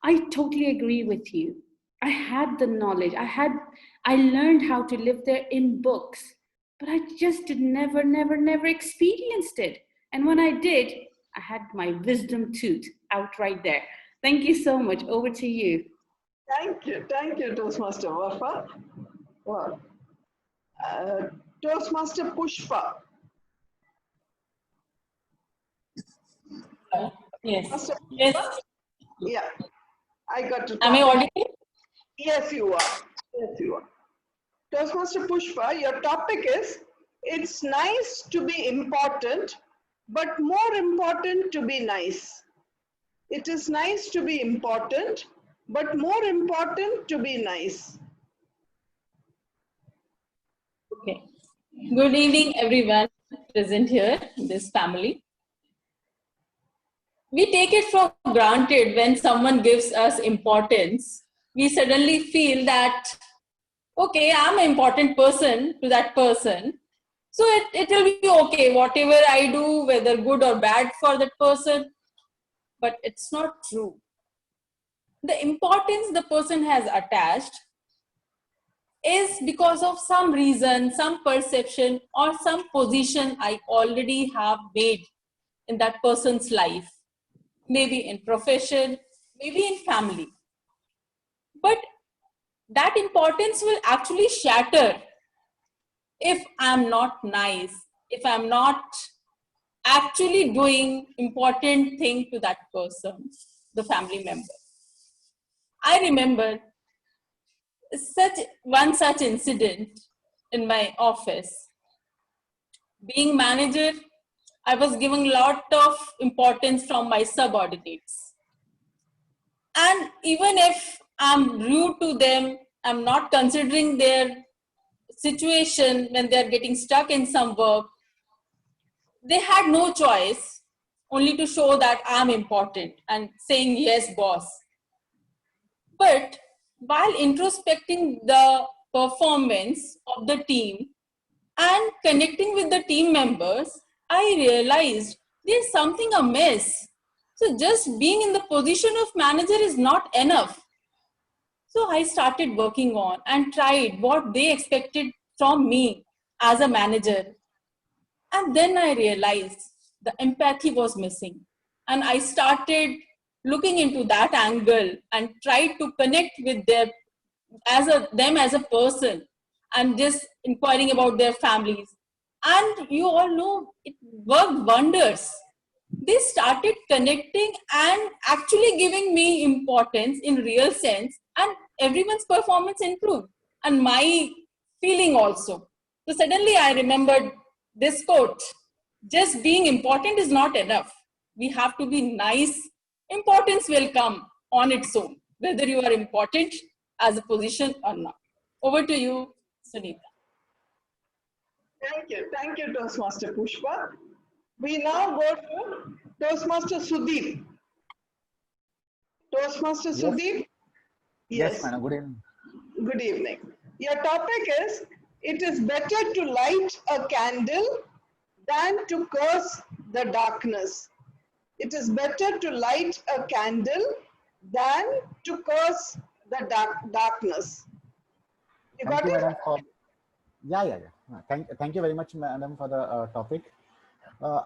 I totally agree with you. I had the knowledge. I learned how to live there in books, but I just never experienced it. And when I did, I had my wisdom tooth out right there. Thank you so much. Over to you. Thank you, Toastmaster Wafa. Wow. Toastmaster Pushpa. Yes. Yes. Yeah, I got to. Am I audible? Yes, you are. Yes, you are. Toastmaster Pushpa, your topic is, it's nice to be important, but more important to be nice. It is nice to be important, but more important to be nice. Okay. Good evening, everyone present here in this family. We take it for granted when someone gives us importance. We suddenly feel that, okay, I'm an important person to that person. So it will be okay, whatever I do, whether good or bad for that person. But it's not true. The importance the person has attached is because of some reason, some perception, or some position I already have made in that person's life. Maybe in profession, maybe in family. But that importance will actually shatter if I'm not nice, if I'm not actually doing important thing to that person, the family member. I remember one such incident in my office. Being manager, I was given a lot of importance from my subordinates. And even if I'm rude to them, I'm not considering their situation when they're getting stuck in some work, they had no choice only to show that I'm important and saying, yes, boss. But while introspecting the performance of the team and connecting with the team members, I realized there's something amiss. So just being in the position of manager is not enough. So I started working on and tried what they expected from me as a manager. And then I realized the empathy was missing. And I started looking into that angle and tried to connect with them as a person and just inquiring about their families. And you all know it worked wonders. They started connecting and actually giving me importance in real sense, and everyone's performance improved and my feeling also. So suddenly I remembered this quote: just being important is not enough. We have to be nice. Importance will come on its own, whether you are important as a position or not. Over to you, Sunita. Thank you, Toastmaster Pushpa. We now go to Toastmaster Sudeep. Toastmaster Yes. Sudeep? Yes, madam. Good evening. Good evening. Your topic is, it is better to light a candle than to curse the darkness. It is better to light a candle than to curse the darkness. You Thank got you, it? madam, for yeah. Thank you very much, madam, for the topic.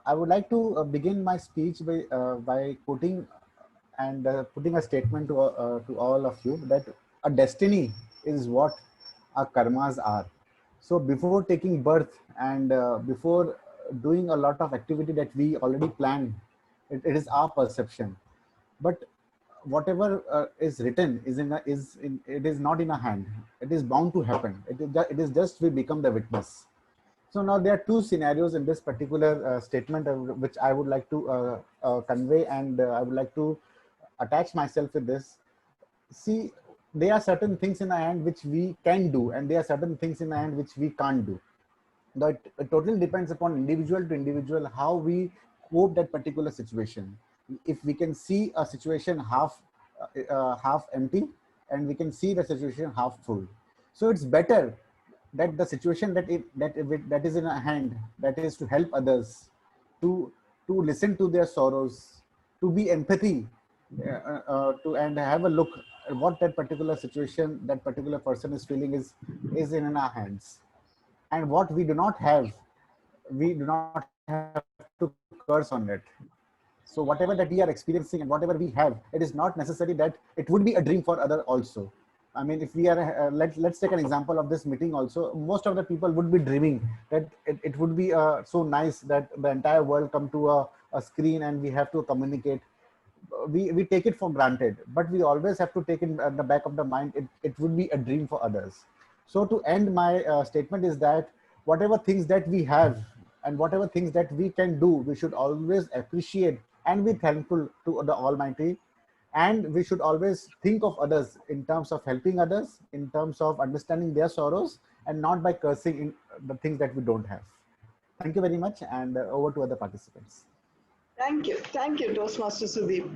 I would like to begin my speech by quoting and putting a statement to all of you that a destiny is what our karmas are. So before taking birth and before doing a lot of activity that we already planned, it is our perception. But whatever is written it is not in our hand. It is bound to happen. It is just we become the witness. So now there are two scenarios in this particular statement which I would like to convey, and I would like to attach myself with this. See, there are certain things in our hand which we can do, and there are certain things in our hand which we can't do. That it totally depends upon individual to individual how we cope that particular situation. If we can see a situation half empty, and we can see the situation half full, so it's better that the situation that is in our hand, that is to help others, to listen to their sorrows, to be empathy, to and have a look at what that particular situation, that particular person is feeling is in our hands. And what we do not have, we do not have to curse on it. So whatever that we are experiencing and whatever we have, it is not necessary that it would be a dream for other also. I mean, if we are, let's take an example of this meeting also. Most of the people would be dreaming that it would be so nice that the entire world come to a screen and we have to communicate. We take it for granted, but we always have to take in the back of the mind, it would be a dream for others. So to end my statement is that whatever things that we have and whatever things that we can do, we should always appreciate and be thankful to the Almighty. And we should always think of others in terms of helping others, in terms of understanding their sorrows, and not by cursing in the things that we don't have. Thank you very much, and over to other participants. Thank you, Toastmaster Sudeep.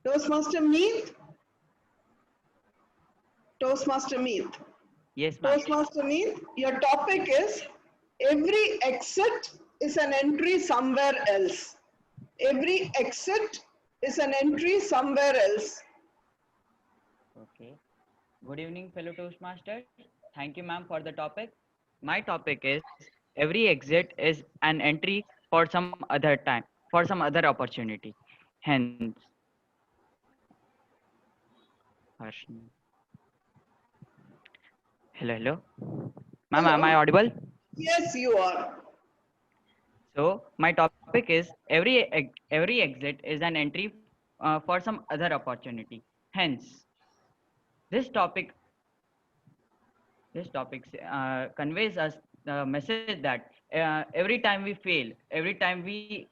Toastmaster Meet? Toastmaster Meet. Yes, ma'am. Toastmaster Meet, your topic is, every exit is an entry somewhere else. Every exit is an entry somewhere else. Okay. Good evening, fellow Toastmasters. Thank you, ma'am, for the topic. My topic is, every exit is an entry for some other time, for some other opportunity. Hence, hello. Ma'am, am I audible? Yes, you are. So my topic is every exit is an entry for some other opportunity. Hence, this topic conveys us the message that every time we fail, every time we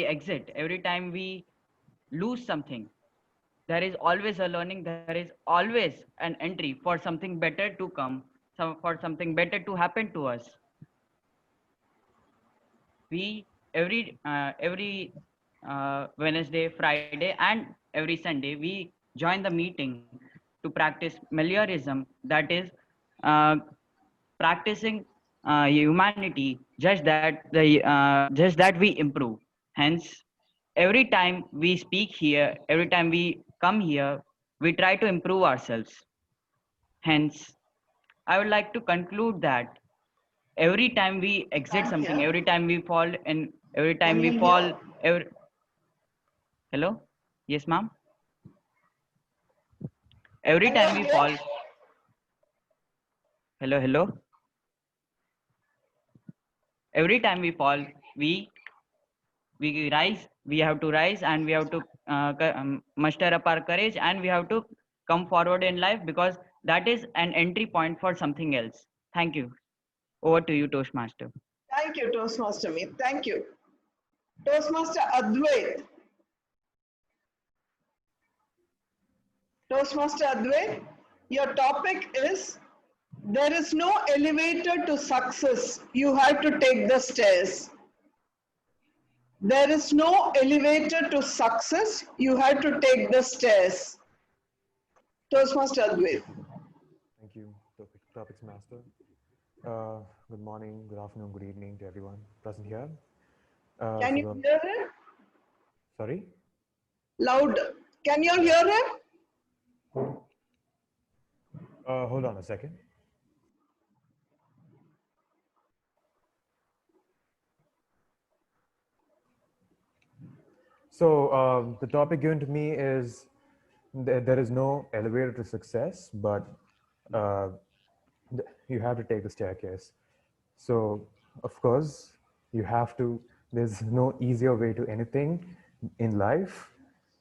exit, every time we lose something, there is always a learning. There is always an entry for something better to come, for something better to happen to us. We every Wednesday, Friday, and every Sunday we join the meeting to practice meliorism. That is uh, practicing humanity, just that we improve. Hence, every time we speak here, every time we come here, we try to improve ourselves. Hence, I would like to conclude that every time we exit Thank something, you. every time we fall, and every time Can we you fall, hear? hello, yes, ma'am. Every Can time you we hear? fall, hello. Every time we fall, we rise. We have to rise, and we have to muster up our courage, and we have to come forward in life, because that is an entry point for something else. Thank you. Over to you, Toastmaster. Thank you, Toastmaster Meet. Thank you. Toastmaster Advait. Toastmaster Advait, your topic is there is no elevator to success. You have to take the stairs. There is no elevator to success. You have to take the stairs. Toastmaster Advait. Thank you, Topics Master. Good morning, good afternoon, good evening to everyone present here. Can you hear him? Sorry? Loud. Can you hear him? Hold on a second. So the topic given to me is there is no elevator to success, but you have to take the staircase. So of course you have to, there's no easier way to anything in life.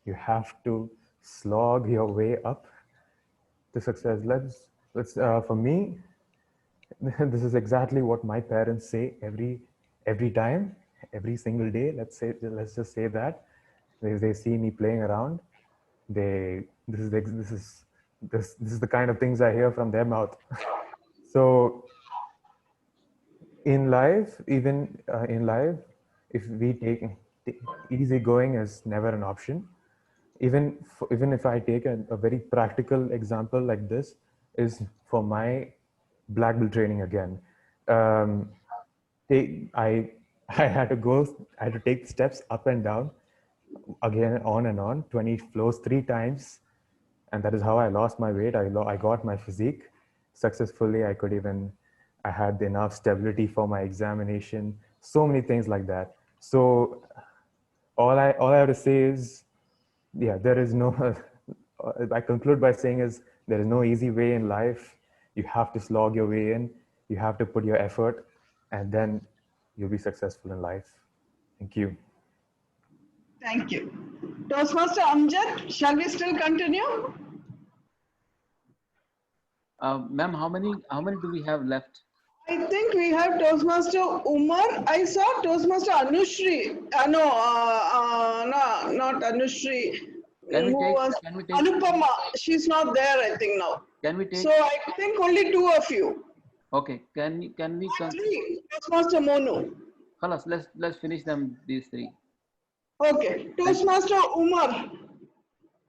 You have to slog your way up to success. Let's for me, this is exactly what my parents say every time, every single day. Let's just say that they see me playing around. This is the kind of things I hear from their mouth. So in life, even in life, if we take easy going is never an option. Even if I take a very practical example like this, is for my black belt training again. I had to take steps up and down again, on and on, 20 floors 3 times, and that is how I lost my weight. I got my physique successfully. I had enough stability for my examination, so many things like that. So all I have to say is, yeah, there is no, I conclude by saying is there is no easy way in life. You have to slog your way in, you have to put your effort, and then you'll be successful in life. Thank you. Thank you. Toastmaster Amjad, shall we still continue? Ma'am, how many do we have left? I think we have Toastmaster Umar. I saw Toastmaster Anushri. No, not Anushri. Can we take Anupama. She's not there, I think, now. Can we take? So I think only 2 of you. Okay. Can we? Toastmaster Monu. Khalas, let's finish them, these 3. Okay. Toastmaster Umar.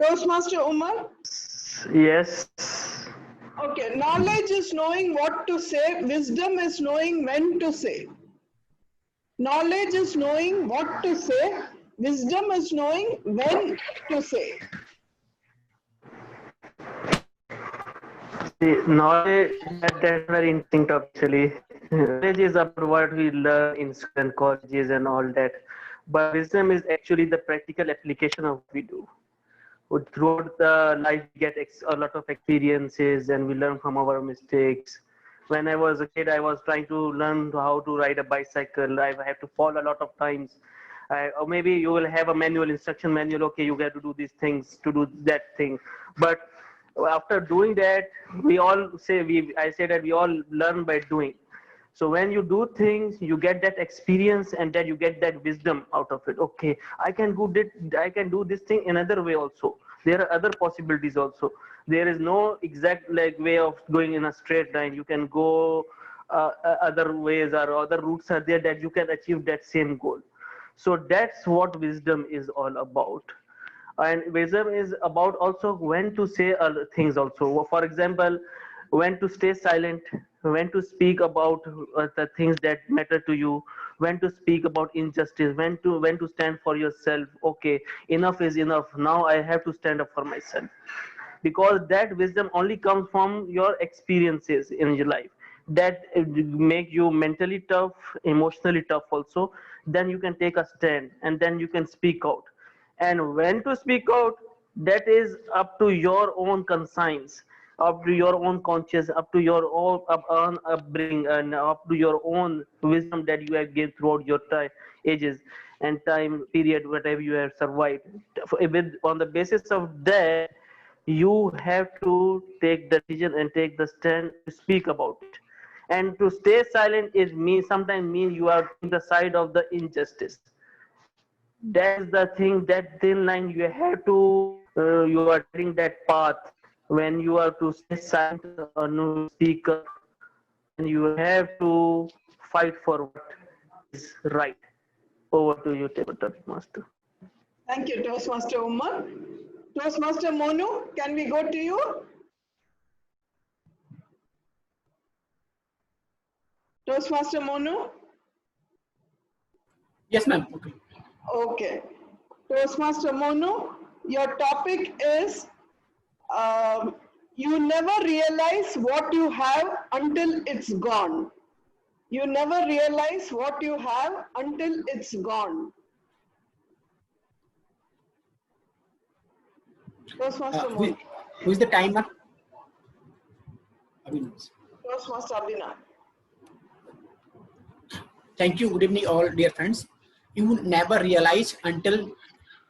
Toastmaster Umar. Yes. Okay. Knowledge is knowing what to say. Wisdom is knowing when to say. Knowledge is knowing what to say. Wisdom is knowing when to say. Knowledge, that's very interesting topic actually. Knowledge is about what we learn in school and colleges and all that. But wisdom is actually the practical application of what we do. Throughout the life, we get a lot of experiences and we learn from our mistakes. When I was a kid, I was trying to learn how to ride a bicycle. I had to fall a lot of times. Or maybe you will have a manual, instruction manual. Okay, you got to do these things to do that thing. But after doing that, I say that we all learn by doing. So when you do things, you get that experience, and then you get that wisdom out of it. Okay, I can do this thing another way also. There are other possibilities also. There is no exact way of going in a straight line. You can go other ways, or other routes are there that you can achieve that same goal. So that's what wisdom is all about. And wisdom is about also when to say other things also. For example, when to stay silent, when to speak about the things that matter to you, when to speak about injustice, when to stand for yourself. Okay, enough is enough. Now I have to stand up for myself. Because that wisdom only comes from your experiences in your life that make you mentally tough, emotionally tough also. Then you can take a stand, and then you can speak out. And when to speak out, that is up to your own conscience, up to your own conscience, up to your own upbringing, and up to your own wisdom that you have gained throughout your ages and time period, whatever you have survived. On the basis of that, you have to take the decision and take the stand to speak about it. And to stay silent is sometimes mean you are on the side of the injustice. That is the thing, that thin line you have to, you are taking that path when you are to stay silent or no speak up, and you have to fight for what is right. Over to you, Toastmaster Master. Thank you, Toastmaster Umar. Toastmaster Monu, can we go to you? Toastmaster Monu? Yes, ma'am. Okay. Okay. Toastmaster Monu, your topic is you never realize what you have until it's gone. You never realize what you have until it's gone. Toastmaster Monu. Who is the timer? Toastmaster Abhinav. Thank you. Good evening, all dear friends. You never realize until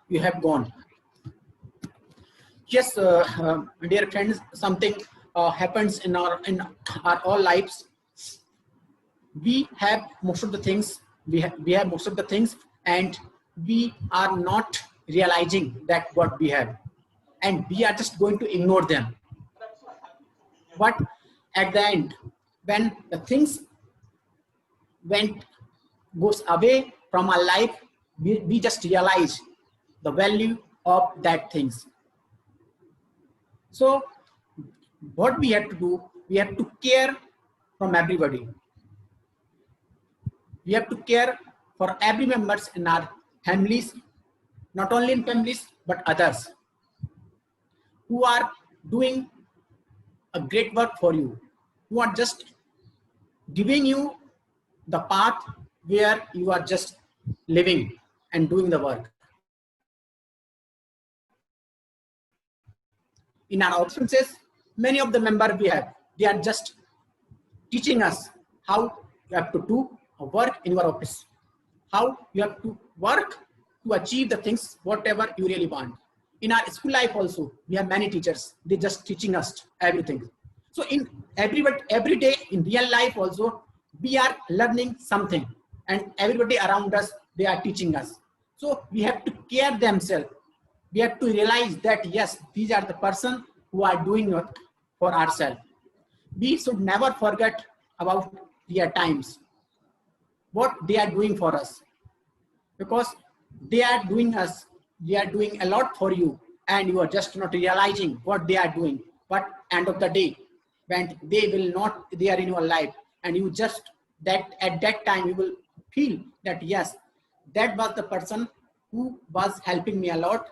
you have gone. Yes, dear friends, something happens in our all lives. We have most of the things. We have most of the things, and we are not realizing that what we have, and we are just going to ignore them. But at the end, when the things goes away from our life, we just realize the value of that things. So what we have to do, we have to care from everybody. We have to care for every members in our families, not only in families, but others who are doing a great work for you, who are just giving you the path where you are just living and doing the work. In our offices, many of the members we have, they are just teaching us how you have to do a work in your office, how you have to work to achieve the things, whatever you really want. In our school life also, we have many teachers, they just teaching us everything. So in every day in real life also, we are learning something, and everybody around us, they are teaching us. So we have to care themselves. We have to realize that yes, these are the person who are doing it for ourselves. We should never forget about their times, what they are doing for us, because they are doing a lot for you, and you are just not realizing what they are doing. But end of the day, when they are in your life, and you just at that time you will feel that yes, that was the person who was helping me a lot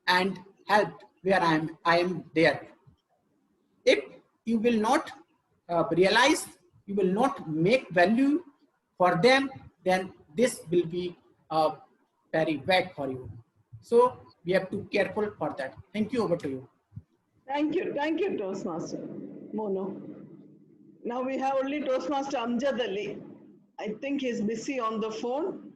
and helped where I am there. If you will not realize, you will not make value for them, then this will be very bad for you. So we have to be careful for that. Thank you. Over to you. Thank you, Toastmaster Monu. Now we have only Toastmaster Amjad Ali. I think he's busy on the phone.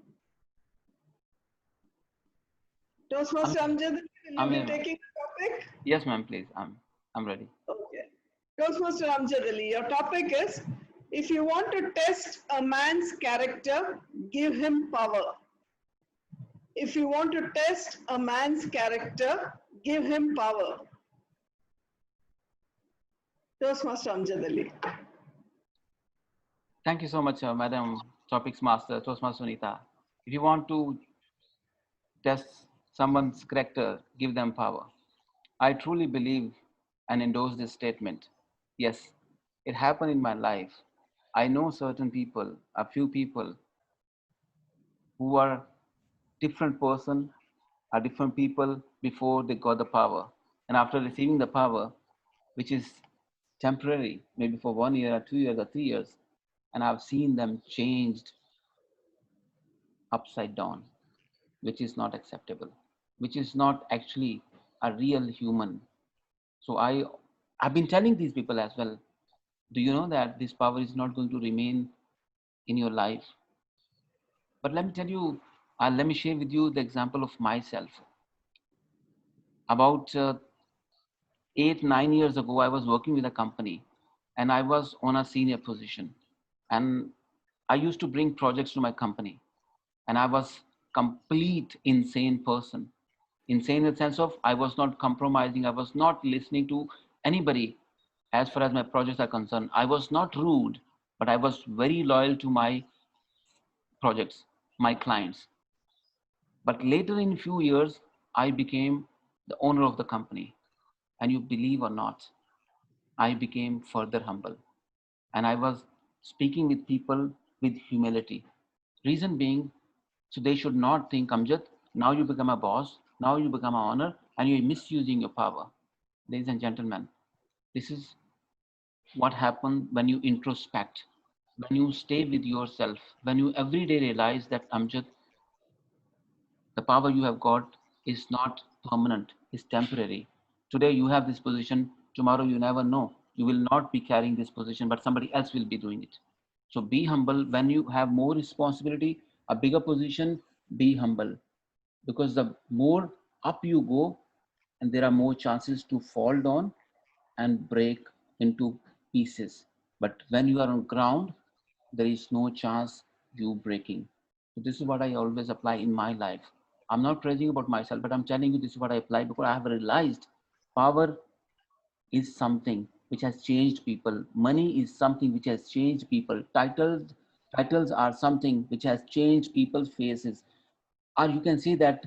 Toastmaster Amjad Ali, will you be taking the topic? Yes, ma'am, please. I'm ready. Okay. Toastmaster Amjad Ali, your topic is, if you want to test a man's character, give him power. If you want to test a man's character, give him power. Toastmaster Amjad Ali. Thank you so much, Madam Topics Master, Toastmaster Sunita. If you want to test someone's character, give them power. I truly believe and endorse this statement. Yes, it happened in my life. I know certain people, a few people who are different person, are different people before they got the power. And after receiving the power, which is temporary, maybe for 1 year or 2 years or 3 years, and I've seen them changed upside down, which is not acceptable, which is not actually a real human. So I've been telling these people as well, do you know that this power is not going to remain in your life? But let me tell you, let me share with you the example of myself. About 8-9 years ago, I was working with a company and I was on a senior position. And I used to bring projects to my company. And I was complete insane person. Insane in the sense of I was not compromising. I was not listening to anybody as far as my projects are concerned. I was not rude, but I was very loyal to my projects, my clients. But later in a few years, I became the owner of the company. And you believe or not, I became further humble. And I was speaking with people with humility. Reason being, so they should not think, Amjad, now you become a boss, now you become an owner, and you're misusing your power. Ladies and gentlemen, this is what happens when you introspect, when you stay with yourself, when you every day realize that, Amjad, the power you have got is not permanent, it's temporary. Today you have this position, tomorrow you never know. You will not be carrying this position, but somebody else will be doing it. So be humble. When you have more responsibility, a bigger position, be humble. Because the more up you go, and there are more chances to fall down and break into pieces. But when you are on ground, there is no chance you breaking. So this is what I always apply in my life. I'm not praising about myself, but I'm telling you this is what I apply because I have realized power is something which has changed people. Money is something which has changed people. Titles are something which has changed people's faces. Or you can see that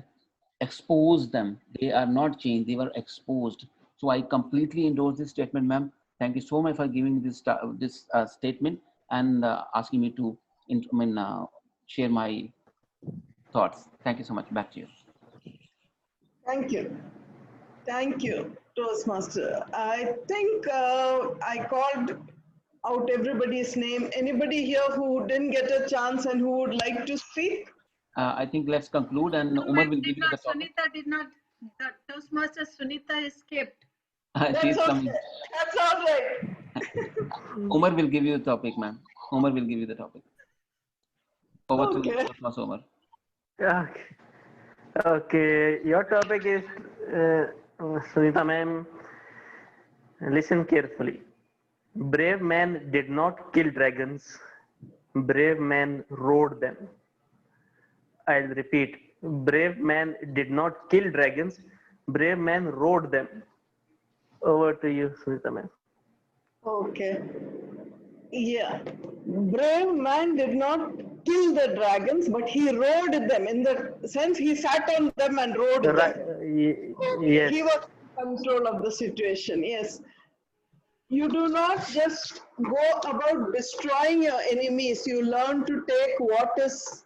expose them. They are not changed, they were exposed. So I completely endorse this statement, ma'am. Thank you so much for giving this statement and asking me to share my thoughts. Thank you so much. Back to you. Thank you. Thank you, Toastmaster. I think I called out everybody's name. Anybody here who didn't get a chance and who would like to speak? I think let's conclude and Umar will give you the topic. Sunita did not, the Toastmaster Sunita escaped. She's coming. That's all right. Umar will give you the topic, ma'am. Umar will give you the topic. Over to Toastmaster Umar. Yeah. Okay, your topic is, Sunita ma'am, listen carefully. Brave man did not kill dragons. Brave man rode them. I'll repeat. Brave man did not kill dragons. Brave man rode them. Over to you, Sunita ma'am. Okay. Yeah. Brave man did not kill the dragons, but he rode them. In the sense, he sat on them and rode them. Yes. He was in control of the situation. Yes. You do not just go about destroying your enemies. You learn to take what is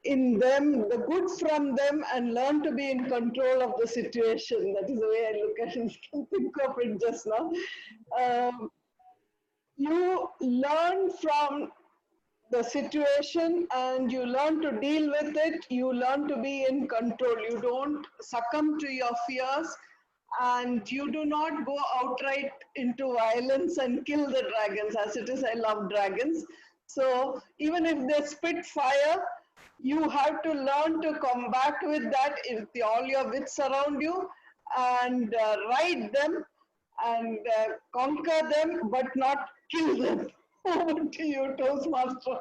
in them, the good from them, and learn to be in control of the situation. That is the way I look at it. Can think of it just now. You learn from the situation and you learn to deal with it. You learn to be in control. You don't succumb to your fears and you do not go outright into violence and kill the dragons. As it is, I love dragons. So even if they spit fire, you have to learn to combat with that with all your wits around you and ride them and conquer them, but not kill them. Over to you, Toastmaster.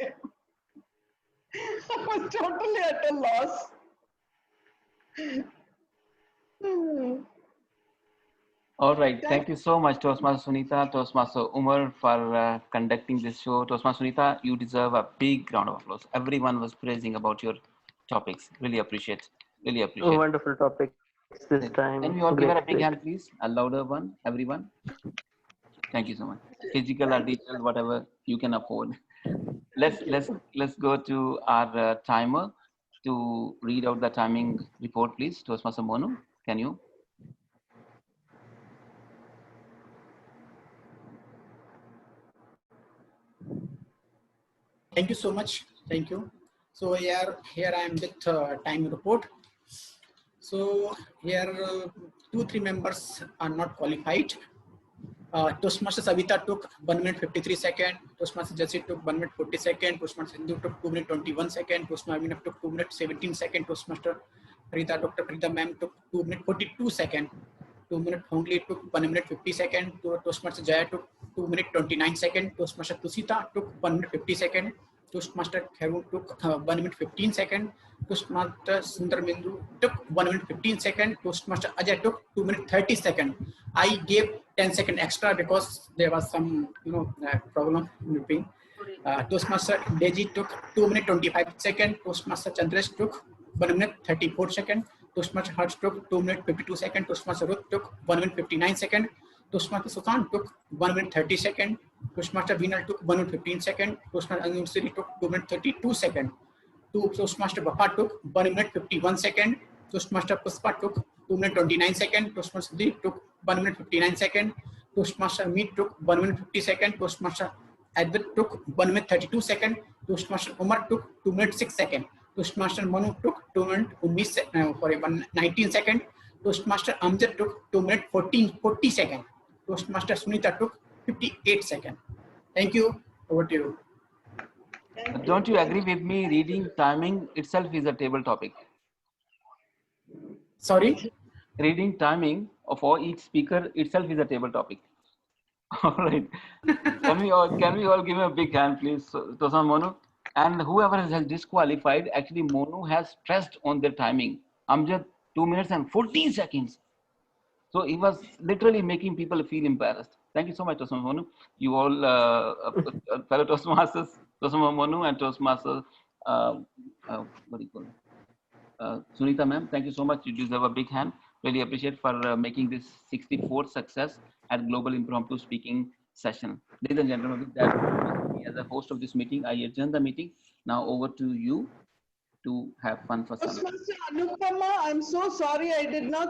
I was totally at a loss. All right. Thank you so much, Toastmaster Sunita, Toastmaster Umar, for conducting this show. Toastmaster Sunita, you deserve a big round of applause. Everyone was praising about your topics. Really appreciate. Really appreciate. Wonderful topic this time. Can we all give her a big Great. hand, please? A louder one, everyone. Thank you so much. Physical or digital, whatever you can afford. Let's go to our timer to read out the timing report, please. Toastmaster Monu, can you? Thank you so much. Thank you. So here I am with time report. So here 2-3 members are not qualified. Toastmaster Savita took 1 minute 53 seconds. Toastmaster Jassi took 1 minute 40 seconds. Toastmaster Sindhu took 2 minute 21 seconds. Toastmaster Aminah took 2 minute 17 seconds. Toastmaster Farida, Dr. Farida ma'am took 2 minute 42 seconds. 2 minute Hongli took 1 minute 50 seconds. Toastmaster Jaya took 2 minute 29 seconds. Toastmaster Tusita took 1 minute 50 seconds. Toastmaster Khairun took 1 minute 15 seconds. Toastmaster Sundar Bindu took 1 minute 15 seconds. Toastmaster Ajay took 2 minute 30 seconds. I gave 10 seconds extra because there was some problem in between. Toastmaster Deji took 2 minute 25 seconds. Toastmaster Chandresh took 1 minute 34 seconds. Toastmaster Harsh took 2 minute 52 seconds. Toastmaster Ruth took 1 minute 59 seconds. Toastmaster Susan took 1 minute 30 seconds. Toastmaster Vinal took 1 minute 15 seconds. Toastmaster Anjum Siri took 2 minute 32 seconds. Toastmaster Bappa took 1 minute 51 seconds. Toastmaster Puspa took 2 minute 29 seconds. Toastmaster Deep took 1 minute 59 seconds. Toastmaster Meet took 1 minute 50 seconds. Toastmaster Advait took 1 minute 32 seconds. Toastmaster Umar took 2 minute 6 seconds. Toastmaster Manu took 2 minute 19 seconds. Toastmaster Amjad took 2 minute 40 seconds. Toastmaster Sunita took 58 seconds. Thank you. Over to you. Don't you agree with me? Reading timing itself is a table topic. Sorry? Reading timing for each speaker itself is a table topic. All right. Can we all give him a big hand, please, Tosan Monu? And whoever has disqualified, actually Monu has stressed on their timing. Amjad 2 minutes and 14 seconds. So he was literally making people feel embarrassed. Thank you so much, Tosan Monu. You all, fellow Toastmasters, Tosan Monu and Toastmaster, what do you call it? Sunita ma'am, thank you so much. You deserve a big hand. Really appreciate for making this 64th success at Global Impromptu Speaking Session. Ladies and gentlemen, with that, as a host of this meeting, I adjourn the meeting. Now over to you to have fun for some. Toastmaster Anupama, I'm so sorry I did not